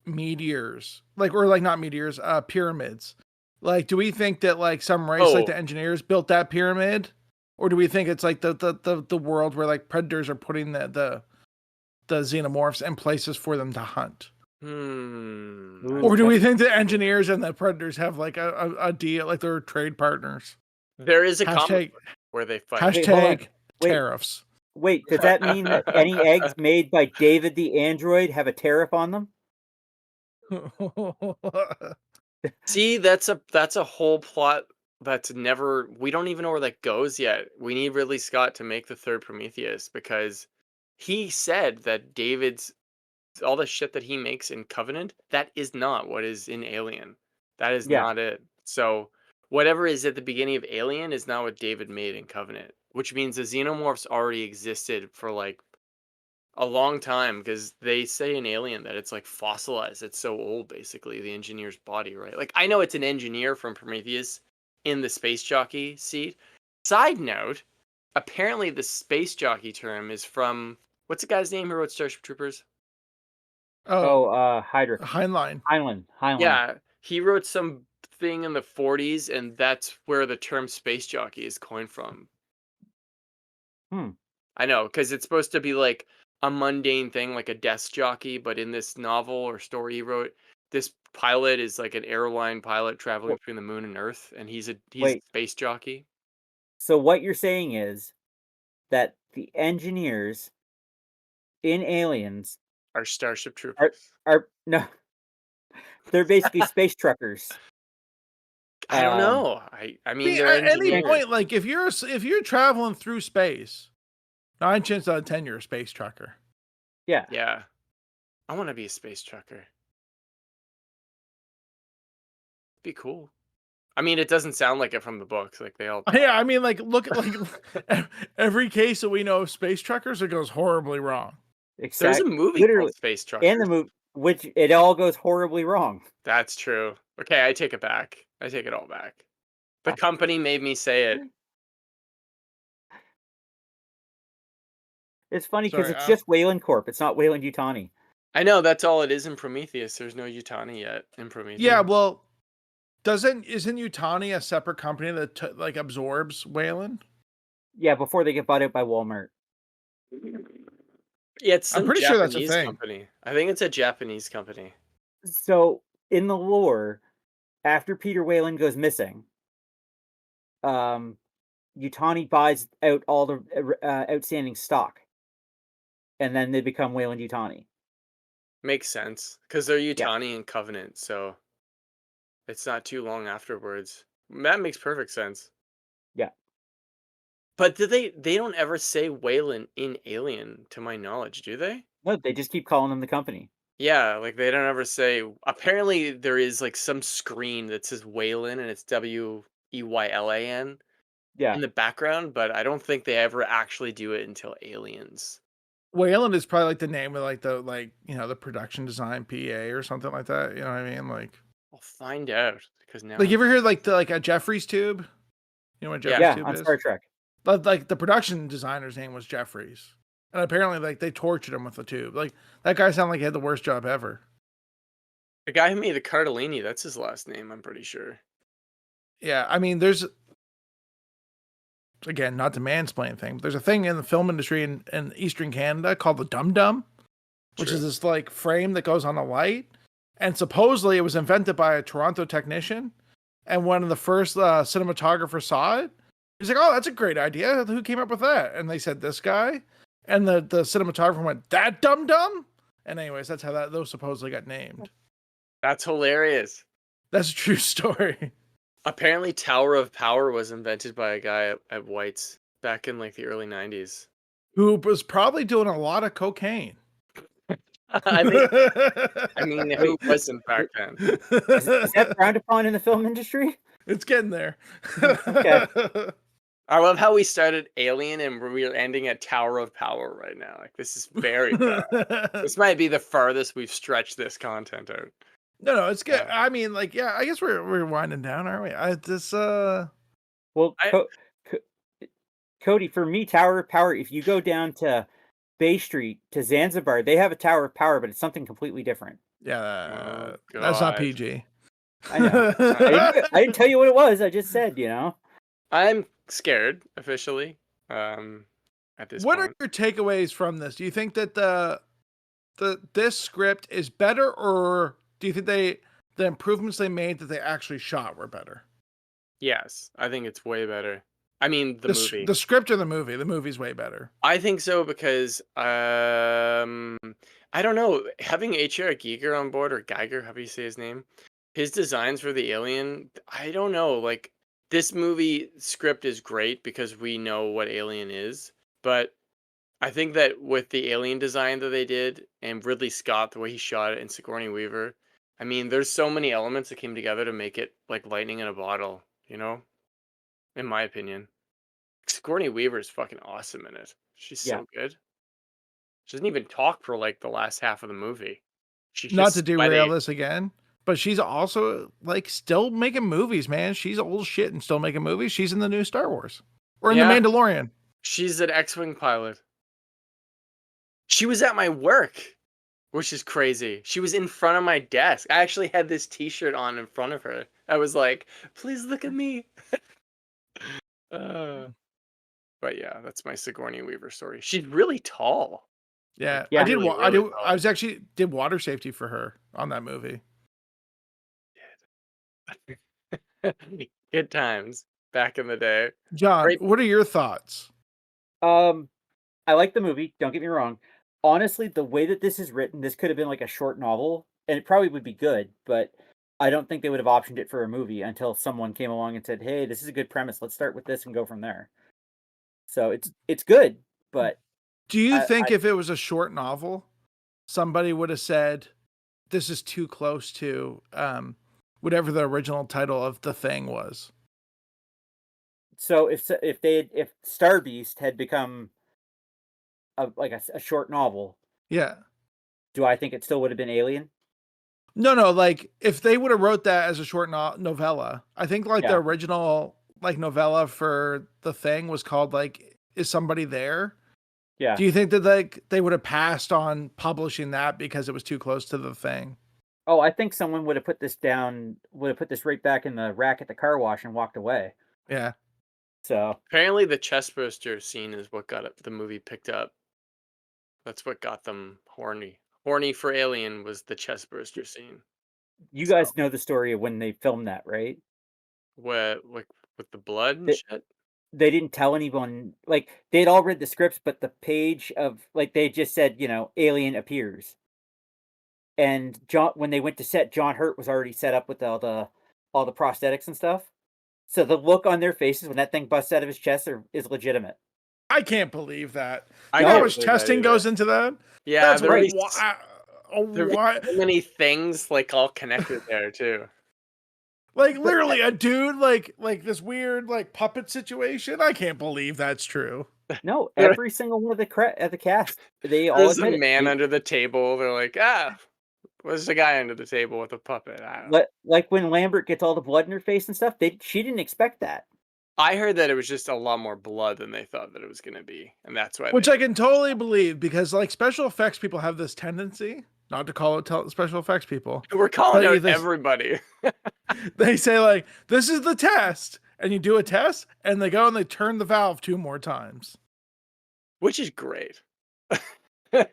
meteors, or not meteors, pyramids. Like, do we think that like some race like the engineers built that pyramid, or do we think it's like the world where like predators are putting the xenomorphs in places for them to hunt? Or do we think the engineers and the predators have like a deal, like they're trade partners? There is a comic Hashtag book where they fight. Wait, hold on. hashtag tariffs. Wait, does that mean that any eggs made by David the android have a tariff on them? See, that's a whole plot that's never. We don't even know where that goes yet. We need Ridley Scott to make the third Prometheus because he said that David's all the shit that he makes in Covenant, that is not what is in Alien. That is Yeah. not it. So whatever is at the beginning of Alien is not what David made in Covenant, which means the xenomorphs already existed for like a long time because they say in Alien that it's like fossilized. It's so old, basically, the engineer's body, right? Like, I know it's an engineer from Prometheus in the space jockey seat. Side note, apparently the space jockey term is from what's the guy's name who wrote Starship Troopers? Oh, Hydra. Heinlein. Heinlein. Yeah, he wrote some thing in the 40s, and that's where the term space jockey is coined from. I know, because it's supposed to be like a mundane thing, like a desk jockey, but in this novel or story he wrote, this pilot is like an airline pilot traveling between the moon and Earth, and he's a Wait. space jockey. So what you're saying is that the engineers in Aliens Our Starship Troopers. are no, they're basically space truckers. I don't know. I mean, they're at any engineers. point, like if you're traveling through space, 9 chances out of 10 you're a space trucker. Yeah. Yeah, I want to be a space trucker. Be cool. I mean, it doesn't sound like it from the books. Like they all. Yeah, I mean, like look at like every case that we know of space truckers, it goes horribly wrong. There's a movie literally called Space Truckers. in the movie, which it all goes horribly wrong. That's true. Okay, I take it back. I take it all back. The company made me say it. It's funny because Sorry, it's just Wayland Corp. It's not Wayland Yutani. I know that's all it is in Prometheus. There's no Yutani yet in Prometheus. Yeah, well, isn't Yutani a separate company that like absorbs Wayland? Yeah, before they get bought out by Walmart. Yeah, it's I'm pretty sure that's a thing. company. I think it's a Japanese company. So in the lore, after Peter Wayland goes missing, Yutani buys out all the outstanding stock, and then they become Wayland Yutani. Makes sense because they're Yutani and Covenant, so it's not too long afterwards. That makes perfect sense. Yeah. But they don't ever say Wayland in Alien, to my knowledge, do they? No, they just keep calling them the company. Yeah, like they don't ever say. Apparently, there is like some screen that says Wayland and it's Weylan Yeah. in the background, but I don't think they ever actually do it until Aliens. Wayland is probably like the name of like the production design PA or something like that. You know what I mean? Like I'll find out because now. you ever hear like a Jeffries tube? You know what Jeffries Yeah, tube on is? Star Trek. But like the production designer's name was Jeffries. And apparently like they tortured him with the tube. Like that guy sounded like he had the worst job ever. The guy who made the Cardellini, that's his last name, I'm pretty sure. Yeah, I mean there's again, not the mansplain thing, but there's a thing in the film industry in Eastern Canada called the Dum Dum, which is this like frame that goes on a light. And supposedly it was invented by a Toronto technician. And when the first cinematographer saw it, he's like, "Oh, that's a great idea. Who came up with that?" And they said, "This guy." And the cinematographer went, "That Dum Dum?" And anyways, that's how those supposedly got named. That's hilarious. That's a true story. Apparently, Tower of Power was invented by a guy at White's back in like the early 90s. Who was probably doing a lot of cocaine. I mean, who wasn't back then? Is that frowned upon in the film industry? It's getting there. Okay. I love how we started Alien and we're ending at Tower of Power right now. Like, this is very bad. This might be the farthest we've stretched this content out. No, it's good. I mean, like, yeah, I guess we're winding down, aren't we? Well, Cody, for me, Tower of Power, if you go down to Bay Street to Zanzibar, they have a Tower of Power, but it's something completely different. Yeah, that's not PG. I know. I didn't tell you what it was. I just said, I'm scared officially. At this What point. are your takeaways from this? Do you think that this script is better, or do you think the improvements they made that they actually shot were better? Yes, I think it's way better. I mean, the movie. The script or the movie? The movie's way better. I think so because I don't know, having H.R. Giger on board, or Geiger, how do you say his name? His designs for the alien, I don't know. Like, this movie script is great because we know what Alien is, but I think that with the alien design that they did and Ridley Scott, the way he shot it, and Sigourney Weaver, I mean, there's so many elements that came together to make it like lightning in a bottle, you know? In my opinion. Sigourney Weaver is fucking awesome in it. She's Yeah. so good. She doesn't even talk for like the last half of the movie. She's Not just to sweaty. derail this again, but she's also like still making movies, man. She's old shit and still making movies. She's in the new Star Wars or in Yeah. the Mandalorian. She's an X-Wing pilot. She was at my work, which is crazy. She was in front of my desk. I actually had this t-shirt on in front of her. I was like, please look at me. But yeah, that's my Sigourney Weaver story. She's really tall. Yeah, Yeah. I did. Really, I really did. I was actually did water safety for her on that movie. Good times back in the day. John, Great. what are your thoughts? I like the movie, don't get me wrong. Honestly, the way that this is written, this could have been like a short novel, and it probably would be good, but I don't think they would have optioned it for a movie until someone came along and said, "Hey, this is a good premise. Let's start with this and go from there." So it's good, but Do you I think if it was a short novel, somebody would have said, "This is too close to whatever the original title of the thing was"? so if Star Beast had become a short novel, Yeah. do I think it still would have been Alien? No, like if they would have wrote that as a short novella, I think like the Yeah. original like novella for the thing was called like "Is Somebody There?" Yeah. Do you think that like they would have passed on publishing that because it was too close to the thing? Oh, I think someone would have put this right back in the rack at the car wash and walked away. Yeah. So Apparently, the chestburster scene is what got the movie picked up. That's what got them horny. Horny for Alien was the chestburster scene. you So, guys know the story of when they filmed that, right? what, like with the blood and They, shit? they didn't tell anyone. Like they'd all read the scripts, but the page of like they just said, alien appears. And when they went to set, John Hurt was already set up with all the prosthetics and stuff. So the look on their faces when that thing busts out of his chest is legitimate. I can't believe that. I You know how can't much believe that testing either. goes into that? Yeah, That's there right. There Why? so many things like all connected there too. Like literally a dude like this weird like puppet situation. I can't believe that's true. No, every single one of the cast, they all There's a admit it. man under the table. They're like, where's the guy under the table with a puppet? I don't know. Like when Lambert gets all the blood in her face and stuff, she didn't expect that. I heard that it was just a lot more blood than they thought that it was going to be, and that's why. Which I can totally believe because like special effects people have this tendency not to call it special effects people. We're calling But out everybody. They say like, "This is the test." And you do a test and they go and they turn the valve 2 more times. Which is great. Dude,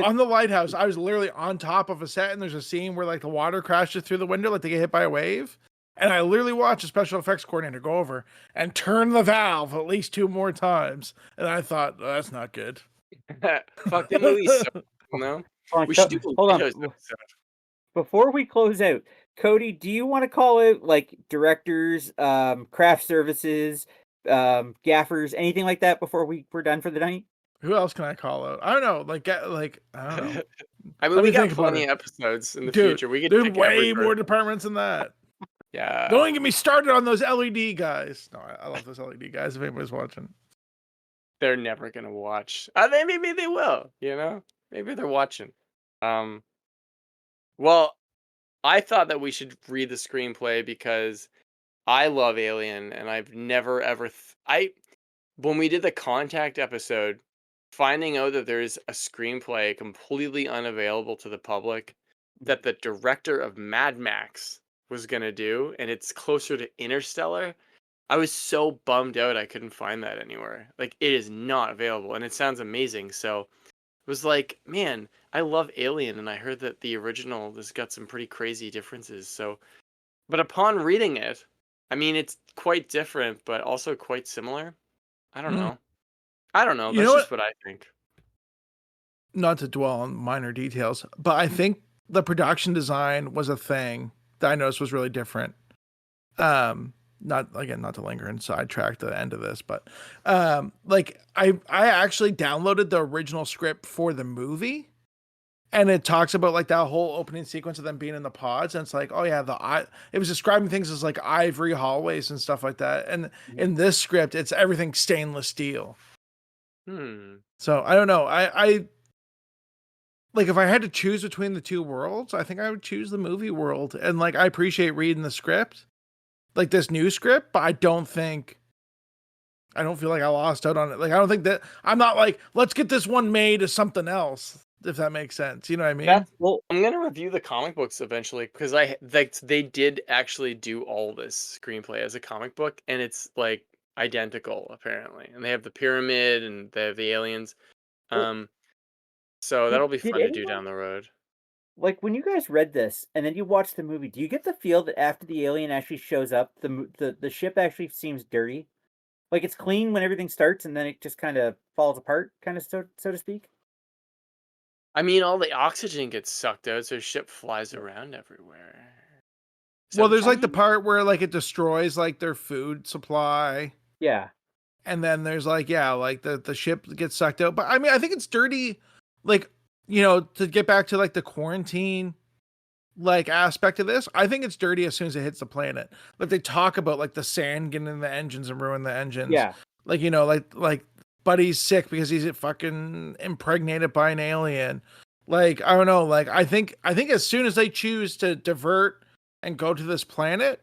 on the lighthouse, I was literally on top of a set and there's a scene where like the water crashes through the window, like they get hit by a wave. And I literally watched a special effects coordinator go over and turn the valve at least 2 more times. And I thought, oh, that's not good. Fuck the movie. So, no, we should do Hold on. Lighthouse episode. Before we close out, Cody, do you want to call out like directors, craft services, gaffers, anything like that before we're done for the night? Who else can I call out? I don't know. Like I don't know. I mean, Let we me got think about plenty it. of episodes in the Dude, future. We could there's pick way every more person. departments than that. Yeah. Don't even get me started on those LED guys. No, I love those LED guys if anybody's watching. They're never gonna watch. Maybe they will. Maybe they're watching. Well, I thought that we should read the screenplay because I love Alien, and I've never ever. When we did the Contact episode, finding out that there is a screenplay completely unavailable to the public that the director of Mad Max was gonna do, and it's closer to Interstellar. I was so bummed out I couldn't find that anywhere. Like, it is not available, and it sounds amazing. So it was like, man, I love Alien, and I heard that the original has got some pretty crazy differences. So, but upon reading it, I mean, it's quite different, but also quite similar. I don't Mm. know. I don't know. You That's know just what? what I think. Not to dwell on minor details, but I think the production design was a thing that I noticed was really different. Not to linger and sidetrack the end of this, but like I actually downloaded the original script for the movie, and it talks about like that whole opening sequence of them being in the pods, and it's like, oh yeah, it was describing things as like ivory hallways and stuff like that, and in this script it's everything stainless steel. So I don't know, I like if I had to choose between the two worlds, I think I would choose the movie world, and like I appreciate reading the script, like this new script, but I don't feel like I lost out on it. Like I don't think that I'm not like, let's get this one made as something else, if that makes sense. You know what I mean? Well, I'm gonna review the comic books eventually because they did actually do all this screenplay as a comic book, and it's like identical apparently. And they have the pyramid and they have the aliens. Well, So that'll be did fun to do anyone down the road. like when you guys read this and then you watch the movie? Do you get the feel that after the alien actually shows up, the ship actually seems dirty? Like it's clean when everything starts, and then it just kind of falls apart, kind of so to speak. I mean, all the oxygen gets sucked out, so ship flies around everywhere. Is that Well, what there's you like the mean? part where like it destroys like their food supply, Yeah, and then there's like, yeah, like the ship gets sucked out. But I mean, I think it's dirty, like, you know, to get back to like the quarantine like aspect of this, I think it's dirty as soon as it hits the planet. Like they talk about like the sand getting in the engines and ruin the engines. yeah. Like, you know, like Buddy's sick because he's fucking impregnated by an alien. Like, I don't know, like I think as soon as they choose to divert and go to this planet,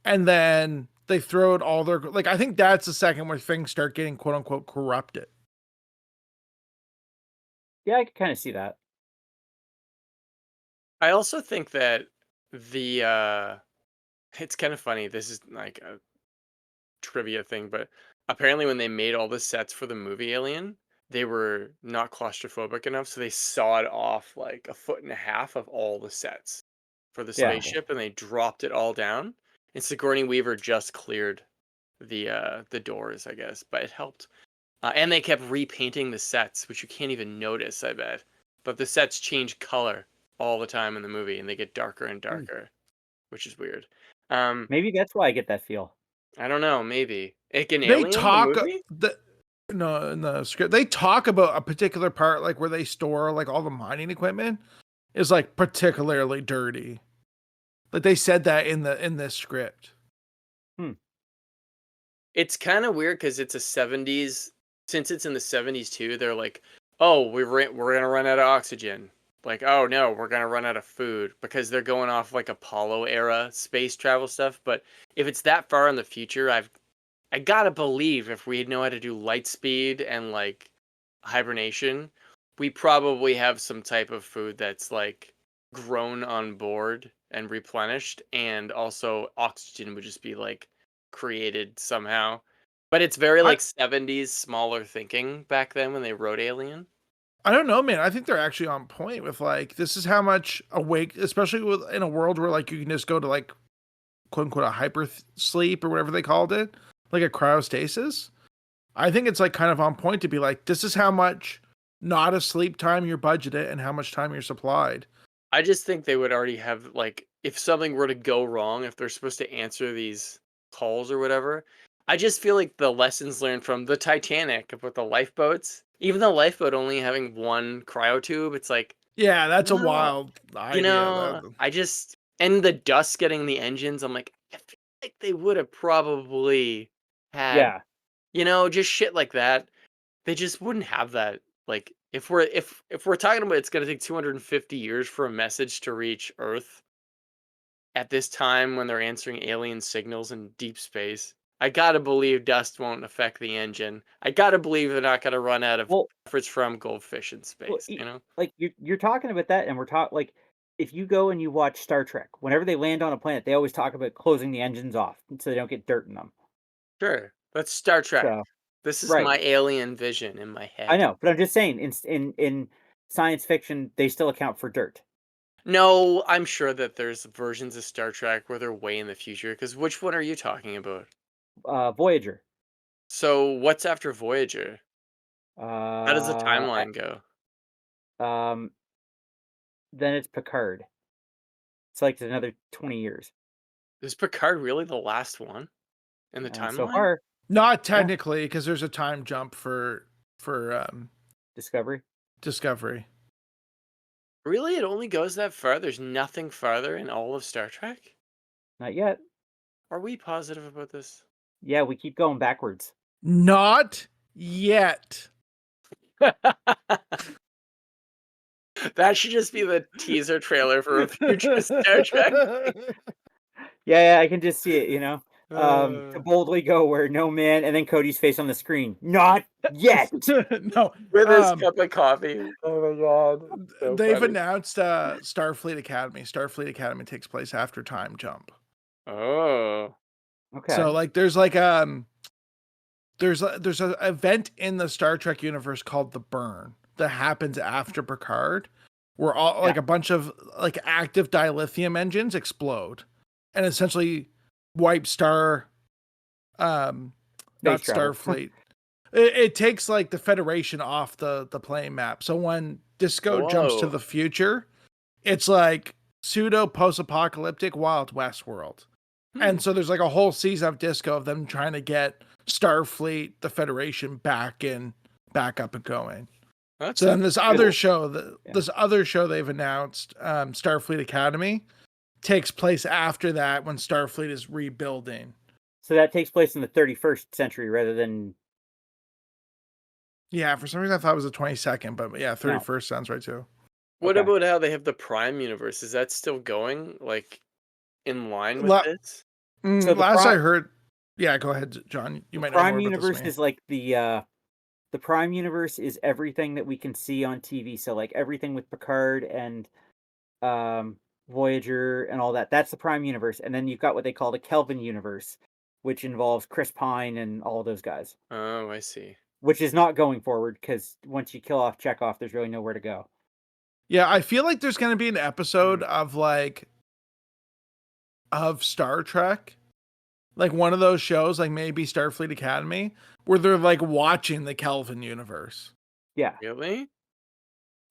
and then they throw out all their, like, I think that's the second where things start getting quote unquote corrupted. Yeah, I can kind of see that. I also think that the it's kind of funny. This is like a trivia thing, but apparently when they made all the sets for the movie Alien, they were not claustrophobic enough, so they sawed off like a foot and a half of all the sets for the Yeah. spaceship, and they dropped it all down. And Sigourney Weaver just cleared the doors, I guess, but it helped. And they kept repainting the sets, which you can't even notice, I bet. But the sets change color all the time in the movie, and they get darker and darker, which is weird. Maybe that's why I get that feel. I don't know, maybe. Like an They Alien, the talk movie? no, in the script they talk about a particular part, like where they store like all the mining equipment is like particularly dirty. Like they said that in this script. It's kind of weird because it's a 70s. Since it's in the 70s too, they're like, oh, we're gonna run out of oxygen. Like, oh no, we're gonna run out of food because they're going off like Apollo era space travel stuff. But if it's that far in the future, I gotta believe if we know how to do light speed and like hibernation, we probably have some type of food that's like grown on board and replenished, and also oxygen would just be like created somehow. But it's very I like 70s smaller thinking back then when they wrote Alien. I don't know, man. I think they're actually on point with like this is how much awake, especially with in a world where like you can just go to like quote unquote a hyper sleep or whatever they called it, like a cryostasis. I think it's like kind of on point to be like, this is how much not a sleep time you're budgeted and how much time you're supplied. I just think they would already have like if something were to go wrong, if they're supposed to answer these calls or whatever. I just feel like the lessons learned from the Titanic with the lifeboats, even the lifeboat only having one cryo tube, it's like, Yeah, that's a well, wild idea. I just and the dust getting in the engines, I'm like, I feel like they would have probably had, Yeah. just shit like that. They just wouldn't have that. Like if we're talking about it's gonna take 250 years for a message to reach Earth at this time when they're answering alien signals in deep space, I gotta believe dust won't affect the engine. I gotta believe they're not gonna run out of Well, efforts from goldfish in well, space, you know? like you're talking about that, and we're talking like if you go and you watch Star Trek, whenever they land on a planet, they always talk about closing the engines off so they don't get dirt in them. Sure. That's Star Trek. So This is right, my alien vision in my I head. know, but I'm just saying in science fiction they still account for dirt. No, I'm sure that there's versions of Star Trek where they're way in the future. Because which one are you talking about? Voyager. So what's after Voyager? How does the Uh, timeline go? um, then it's Picard. It's like another 20 years. Is Picard really the last one in the So timeline? far, Not technically, because there's a time jump for Discovery. Discovery. Really? It only goes that far? There's nothing farther in all of Star Trek? Not yet. Are we positive about this? Yeah, we keep going backwards. Not yet. That should just be the teaser trailer for a future Star Trek. Yeah, I can just see it, to Uh, boldly go where no man, and then Cody's face on the screen. Not yet. No, with his cup of coffee. Oh my god. So they've funny. announced Starfleet Academy. Starfleet Academy takes place after time jump. Oh. Okay. So like there's an event in the Star Trek universe called the Burn that happens after Picard, where all like a bunch of like active dilithium engines explode and essentially wipe not Space travel. Starfleet. It takes like the Federation off the playing map. So when Disco jumps to Whoa. the future, it's like pseudo post-apocalyptic Wild West world. And so there's like a whole season of Disco of them trying to get Starfleet, the Federation back up and going. That's So then this other cool. show, this other show they've announced, Starfleet Academy, takes place after that when Starfleet is rebuilding. So that takes place in the 31st century rather than. Yeah, for some reason I thought it was the 22nd, but yeah, 31st sounds right too. What Okay. about how they have the Prime universe? Is that still going like in line with this? So the Last I heard, yeah, go ahead, John. You might know Prime more universe about this is like the Prime universe is everything that we can see on TV. So like everything with Picard and Voyager and all that. That's the Prime universe. And then you've got what they call the Kelvin universe, which involves Chris Pine and all those guys. Oh, I see. Which is not going forward because once you kill off Chekhov, there's really nowhere to go. Yeah, I feel like there's going to be an episode of Star Trek, like one of those shows, like maybe Starfleet Academy, where they're like watching the Kelvin universe. Yeah. Really?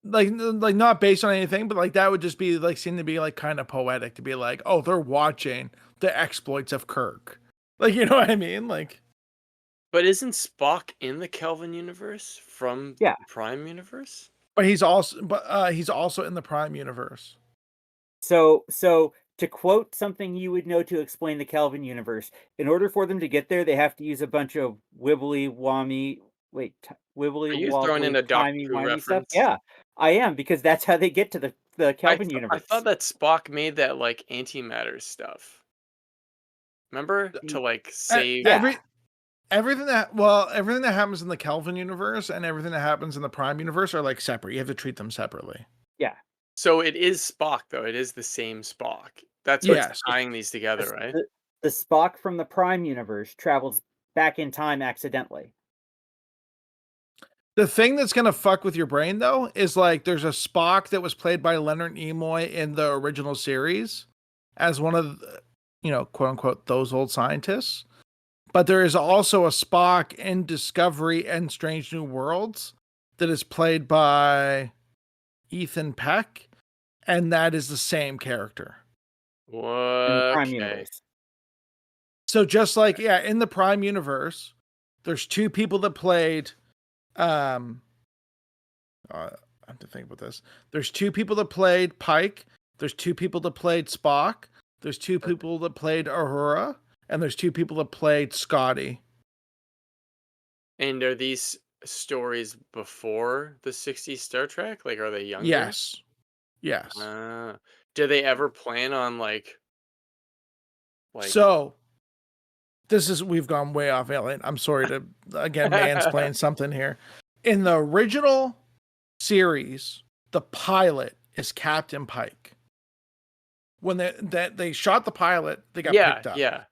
Like not based on anything, but like that would just be like seem to be like kind of poetic to be like, oh, they're watching the exploits of Kirk. Like, you know what I mean? Like, But isn't Spock in the Kelvin universe from the Prime universe? but he's also in the Prime universe. So to quote something you would know to explain the Kelvin universe, in order for them to get there, they have to use a bunch of wibbly wobbly Are you throwing in a Doctor Who stuff. reference? Yeah, I am, because that's how they get to the Kelvin I universe. thought that Spock made that like antimatter stuff. Remember to like save Everything that happens in the Kelvin universe and everything that happens in the Prime universe are like separate. You have to treat them separately. Yeah. So it is Spock though. It is the same Spock. That's what's tying these together, right? The Spock from the Prime universe travels back in time accidentally. The thing that's going to fuck with your brain, though, is like there's a Spock that was played by Leonard Nimoy in the original series as one of the, quote unquote, those old scientists. But there is also a Spock in Discovery and Strange New Worlds that is played by Ethan Peck, and that is the same character. What? In the Prime universe. So just like, in the Prime universe, there's two people that played I have to think about this. There's two people that played Pike. There's two people that played Spock. There's two people that played Uhura. And there's two people that played Scotty. And are these stories before the 60s Star Trek? Like, are they younger? Yes. Do they ever plan on like? So, we've gone way off Alien. I'm sorry to, again, mansplain something here. In the original series, the pilot is Captain Pike. When they shot the pilot, they got picked up. Yeah.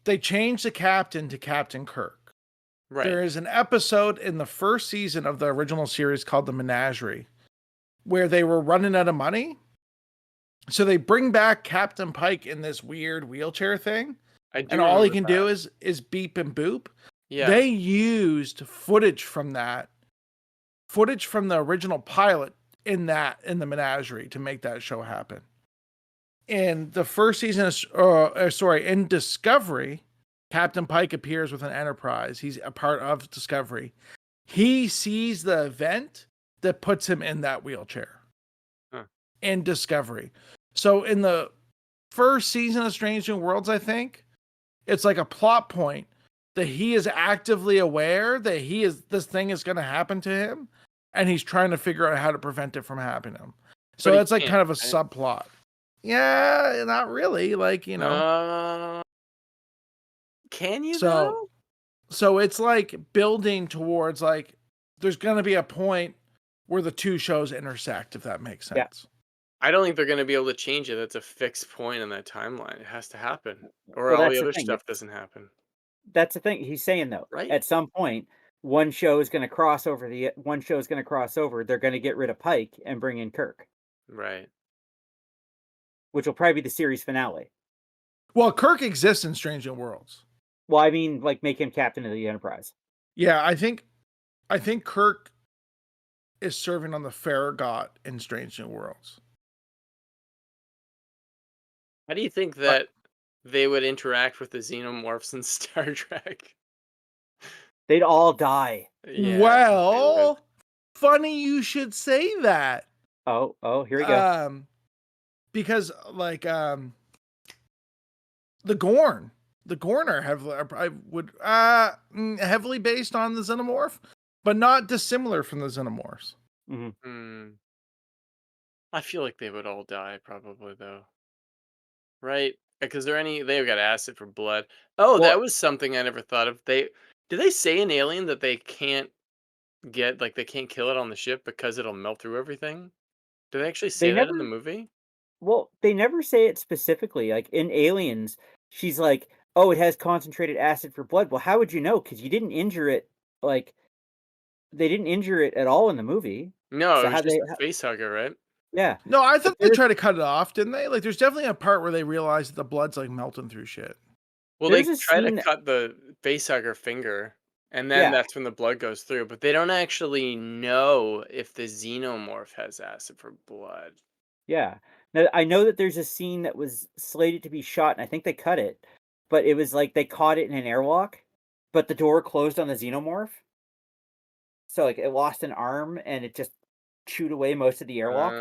They changed the captain to Captain Kirk. Right. There is an episode in the first season of the original series called The Menagerie, where they were running out of money. So they bring back Captain Pike in this weird wheelchair thing, I do and all he remember can do that. is beep and boop. Yeah. They used footage from the original pilot in the menagerie to make that show happen. In the first season in Discovery, Captain Pike appears with an Enterprise. He's a part of Discovery. He sees the event that puts him in that wheelchair in Discovery. So in the first season of Strange New Worlds, I think it's like a plot point that he is actively aware that this thing is going to happen to him, and he's trying to figure out how to prevent it from happening to him. So But he it's like can't, kind of a right? subplot. Yeah, not really. Like, you know. Can you So it's like building towards like there's going to be a point where the two shows intersect, if that makes sense. Yeah. I don't think they're going to be able to change it. That's a fixed point in that timeline. It has to happen, or Well, all that's the the other thing. stuff doesn't happen. That's the thing he's saying, though. Right. At some point, one show is going to cross over. They're going to get rid of Pike and bring in Kirk, Right. which will probably be the series finale. Well, Kirk exists in Strange New Worlds. Well, I mean, like make him captain of the Enterprise. Yeah, I think Kirk is serving on the Farragut in Strange New Worlds. How do you think that they would interact with the xenomorphs in Star Trek? They'd all die. Yeah, Well, funny you should say that. Oh, here we go. Because like the Gorn are heavily based on the xenomorph, but not dissimilar from the xenomorphs. Mm-hmm. I feel like they would all die probably though. Right? Because they've got acid for blood. Oh, that was something I never thought of. Did they say in Alien that they can't kill it on the ship because it'll melt through everything? Do they actually say that in the movie? Well, they never say it specifically. Like in Aliens, she's like, "Oh, it has concentrated acid for blood." Well, how would you know? Because you didn't injure it. Like, they didn't injure it at all in the movie. No, So it was just a face hugger, right? Yeah. No, I thought they tried to cut it off, didn't they? Like, there's definitely a part where they realize that the blood's like melting through shit. Well, There's they a try to scene cut the face hugger finger, and then that's when the blood goes through. But they don't actually know if the xenomorph has acid for blood. Yeah. Now, I know that there's a scene that was slated to be shot, and I think they cut it, but it was like they caught it in an airlock, but the door closed on the xenomorph. So like it lost an arm, and it just chewed away most of the airlock.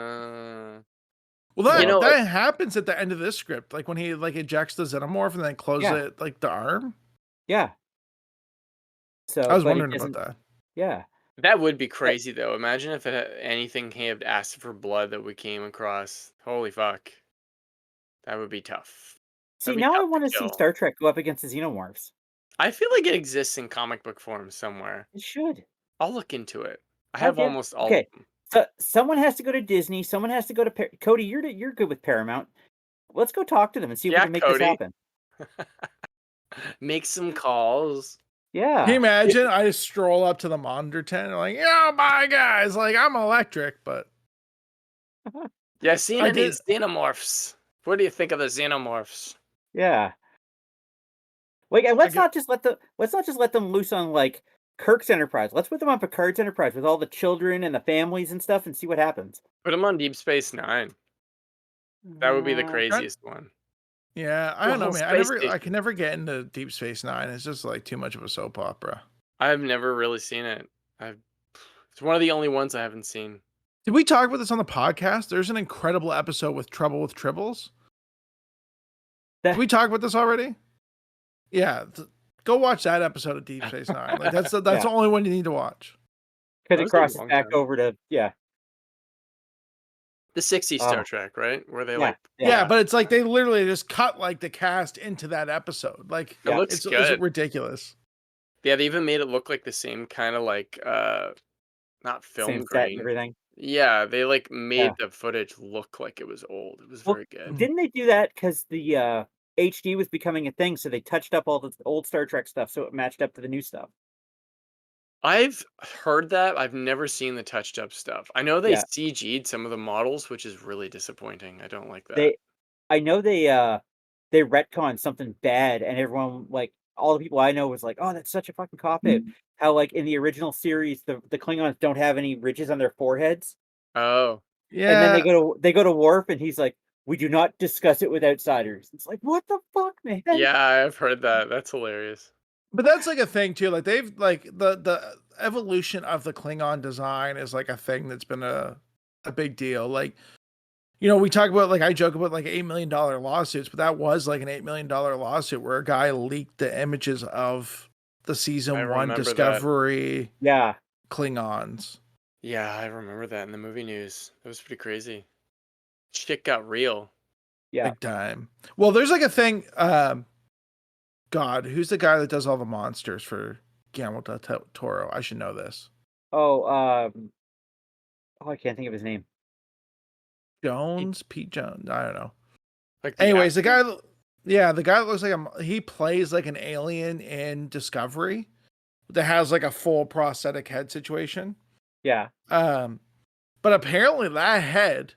Well, that happens at the end of this script, like when he like ejects the xenomorph and then closes it like the arm. Yeah. So I was wondering about that. Yeah. That would be crazy though. Imagine if anything had acid for blood that we came across. Holy fuck. That would be tough. See, now I want to see Star Trek go up against the xenomorphs. I feel like it exists in comic book form somewhere. It should. I'll look into it. I have almost all of them. So someone has to go to Disney. Someone has to go to Cody. You're good with Paramount. Let's go talk to them and see if we can make this happen. Make some calls. Yeah. Can you imagine? I just stroll up to the monitor tent and like, yeah, bye guys. Like I'm electric, but yeah, seen any xenomorphs? What do you think of the xenomorphs? Yeah. Like, and let's not just let them loose on like Kirk's Enterprise. Let's put them on Picard's Enterprise with all the children and the families and stuff, and see what happens. Put them on Deep Space Nine. That would be the craziest one. Yeah, I don't know, man. I can never get into Deep Space Nine. It's just like too much of a soap opera. I've never really seen it. It's one of the only ones I haven't seen. Did we talk about this on the podcast? There's an incredible episode with Trouble with Tribbles. Did we talk about this already? Yeah, go watch that episode of Deep Space Nine. Like that's the only one you need to watch. Because it crosses back over to the 60s Star Trek, right? Where they yeah, but it's like they literally just cut like the cast into that episode. Like it looks it's ridiculous. Yeah, they even made it look like the same kind of like not film same grain. set and everything. Yeah, they like made the footage look like it was old. It was very good. Didn't they do that because the HD was becoming a thing, so they touched up all the old Star Trek stuff so it matched up to the new stuff? I've heard that. I've never seen the touched up stuff. I know they Yeah. CG'd some of the models, which is really disappointing. I don't like that. I know they retconned something bad, and everyone, like, all the people I know was like, "Oh, that's such a fucking cop out." How, like, in the original series, the Klingons don't have any ridges on their foreheads, Oh, and then Yeah, they go to Worf, and he's like, "We do not discuss it with outsiders." It's like, what the fuck, man? yeah, I've heard that. That's hilarious. but that's like a thing too. Like they've like the evolution of the Klingon design is like a thing that's been a big deal. Like, we talk about, like, I joke about like $8 million lawsuits, but that was like an $8 million lawsuit where a guy leaked the images of the I season 1 remember that. Discovery Yeah, Klingons. Yeah, I remember that in the movie news. That was pretty crazy. Shit got real. yeah. Big time. Well, there's like a thing. God, who's the guy that does all the monsters for Guillermo del Toro? I should know this. Oh, I can't think of his name. Pete Jones. I don't know. Like the Anyways, the actor? guy, yeah, the guy that looks like he plays like an alien in Discovery that has like a full prosthetic head situation. Yeah, But apparently that head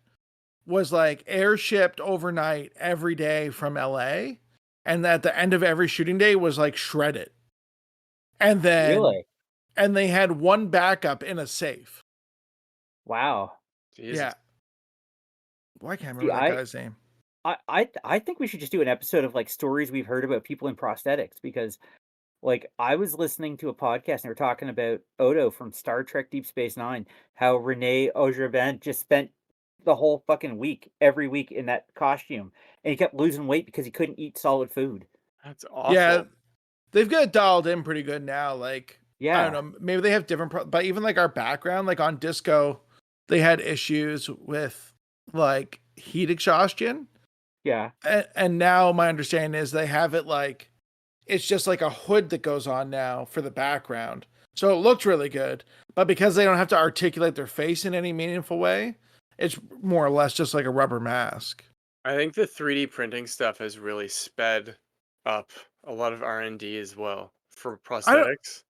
was like airshipped overnight every day from LA, and at the end of every shooting day was like shredded. And then really? they had one backup in a safe. Wow. Jesus. Yeah. Why can't I See, remember that guy's name? I think we should just do an episode of, like, stories we've heard about people in prosthetics, because, like, I was listening to a podcast and they were talking about Odo from Star Trek Deep Space Nine, how Rene Augerbin just spent the whole fucking week, every week, in that costume, and he kept losing weight because he couldn't eat solid food. That's Yeah, awful. they've got it dialed in pretty good now. Like, I don't Yeah, know, maybe they have different, but even like our background, like on Disco, they had issues with like heat exhaustion. yeah. And now my understanding is they have it like, it's just like a hood that goes on now for the background. So it looks really good. But because they don't have to articulate their face in any meaningful way, it's more or less just like a rubber mask. I think the 3D printing stuff has really sped up a lot of R&D as well for I don't prosthetics.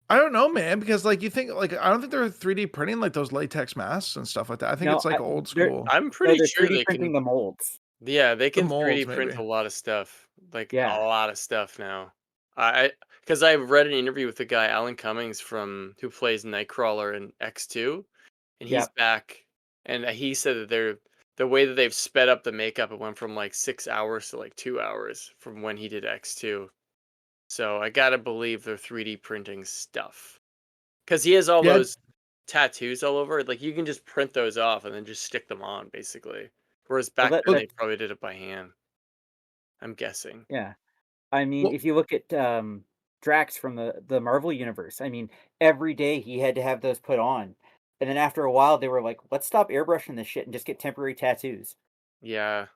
I don't know, man, because like you think like I don't think they're 3D printing like those latex masks and stuff like that. I think No, it's like old they're school. I'm no, pretty they're sure 3D they printing can. the molds. Yeah, they The can 3D molds, print maybe. a lot of stuff, like a Yeah, lot of stuff now. Because I read an interview with the guy Alan Cummings who plays Nightcrawler in X2, and he's yep. back, and he said that the way that they've sped up the makeup, it went from like 6 hours to like 2 hours from when he did X2. So I gotta believe they're 3D printing stuff, because he has all Yeah, those tattoos all over. Like you can just print those off and then just stick them on, basically. Whereas Well, back then well, they probably did it by hand. I'm guessing. yeah. I mean, well, if you look at Drax from the Marvel universe, I mean, every day he had to have those put on, and then after a while, they were like, "Let's stop airbrushing this shit and just get temporary tattoos." Yeah,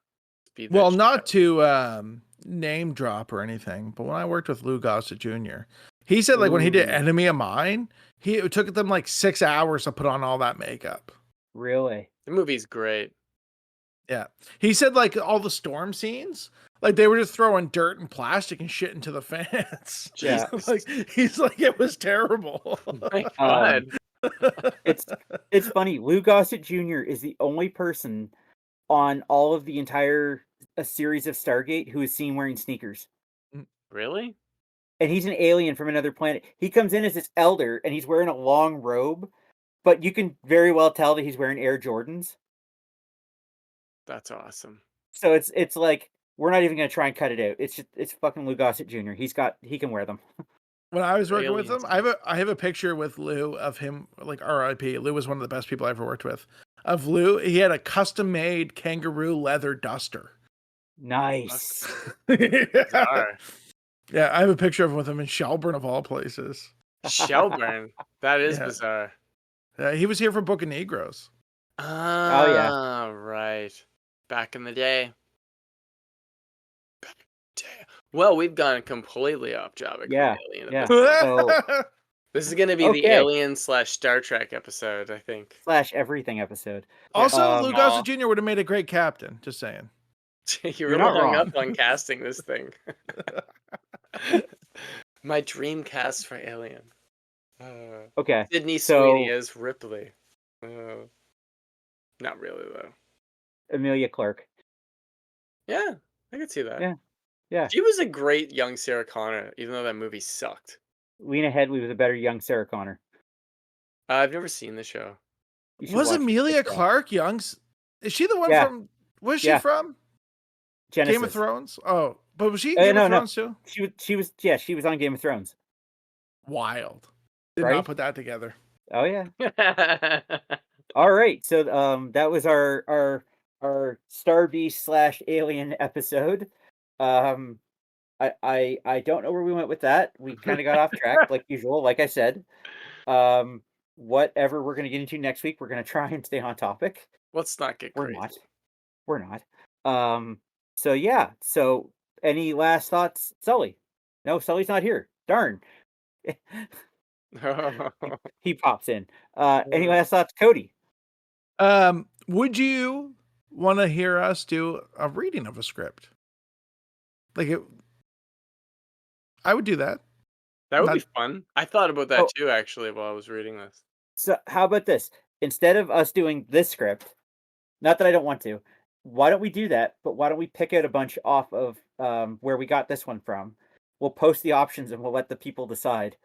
speed that well, shit not up. to name drop or anything, but when I worked with Lou Gossett Jr., he said like when he did Ooh, Enemy of Mine, it took them like 6 hours to put on all that makeup. really? The movie's great. Yeah. He said like all the storm scenes, like they were just throwing dirt and plastic and shit into the fans. Yeah. Jesus. Like he's like it was terrible. My Um, God. it's it's funny. Lou Gossett Jr. is the only person on all of the entire series of Stargate who is seen wearing sneakers. Really? And he's an alien from another planet. He comes in as this elder, and he's wearing a long robe, but you can very well tell that he's wearing Air Jordans. That's awesome. So it's like we're not even gonna try and cut it out. It's fucking Lou Gossett Jr. He can wear them. When I was working with Alien him, stuff. I have a picture with Lou of him, like R.I.P. Lou was one of the best people I ever worked with. Of Lou, he had a custom made kangaroo leather duster. Nice. Bizarre. Yeah, I have a picture of him with him in Shelburne of all places. Shelburne. That is Yeah. bizarre. He was here for Book of Negroes. Oh yeah. Ah, right. Back in the day. Well, we've gone completely off topic from Yeah. Alien at Yeah. this point. So This is going to be the okay. Alien / Star Trek episode, I think. / everything episode. Also, Lou Gossett Aw. Jr. would have made a great captain. Just saying. You You're really not hung wrong. up on casting this thing. My dream cast for Alien. Okay. Sydney So Sweeney as Ripley. Not really though. Emilia Clarke. Yeah, I could see that. Yeah. Yeah. She was a great young Sarah Connor, even though that movie sucked. Lena Headey was a better young Sarah Connor. I've never seen the show. You should Was watch it. Emilia It's, Clarke Young's? Is she the one Yeah. from? Where's she Yeah. from? Genesis. Game of Thrones. Oh, but was she in Game of Thrones too? She was on Game of Thrones. Wild. Did Right? not put that together. Oh yeah. All right. So that was our Star Beast / Alien episode. I don't know where we went with that. We kind of got off track like usual, like I said. Whatever we're gonna get into next week, we're gonna try and stay on topic. Let's not get We're crazy. not. We're not. So yeah. So any last thoughts, Sully? No, Sully's not here. Darn. He pops in. Any last thoughts, Cody? Would you want to hear us do a reading of a script? I would do that. That would be fun. I thought about that Oh. too, actually, while I was reading this. So how about this? Instead of us doing this script, not that I don't want to, why don't we do that? But why don't we pick out a bunch off of where we got this one from? We'll post the options and we'll let the people decide.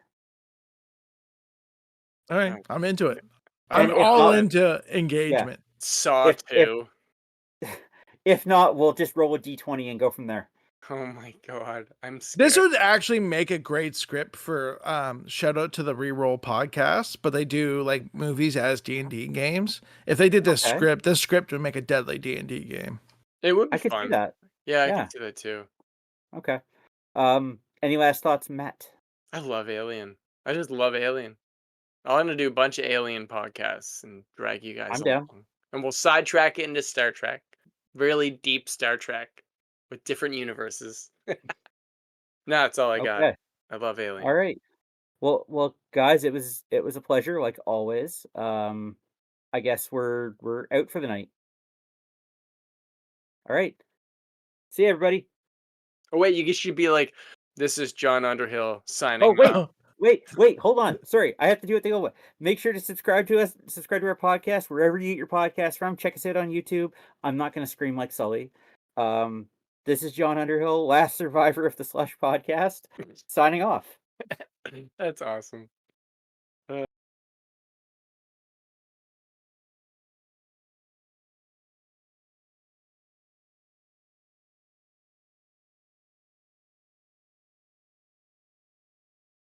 All right, I'm into it. And I'm if all not- into engagement. Saw If- 2. If not, we'll just roll a d20 and go from there. Oh my god, I'm scared. This would actually make a great script for shout out to the Reroll podcast, but they do like movies as D&D games. If they did this Okay. script would make a deadly D&D game. It would be I could fun. see that. Yeah, I Yeah. can see that too. Okay. Any last thoughts, Matt? I love Alien. I just love Alien. I want to do a bunch of Alien podcasts and drag you guys I'm down. along. And we'll sidetrack it into Star Trek. Really deep Star Trek with different universes. No, that's all I got. Okay. I love Alien. All right. Well, guys, it was a pleasure, like always. I guess we're out for the night. All right. See you, everybody. Oh wait, you should be like, this is John Underhill signing Oh wait, off. wait, hold on. Sorry, I have to do it the old way. Make sure to subscribe to us. Subscribe to our podcast wherever you get your podcast from. Check us out on YouTube. I'm not going to scream like Sully. This is John Underhill, last survivor of the Slush podcast, signing off. That's awesome.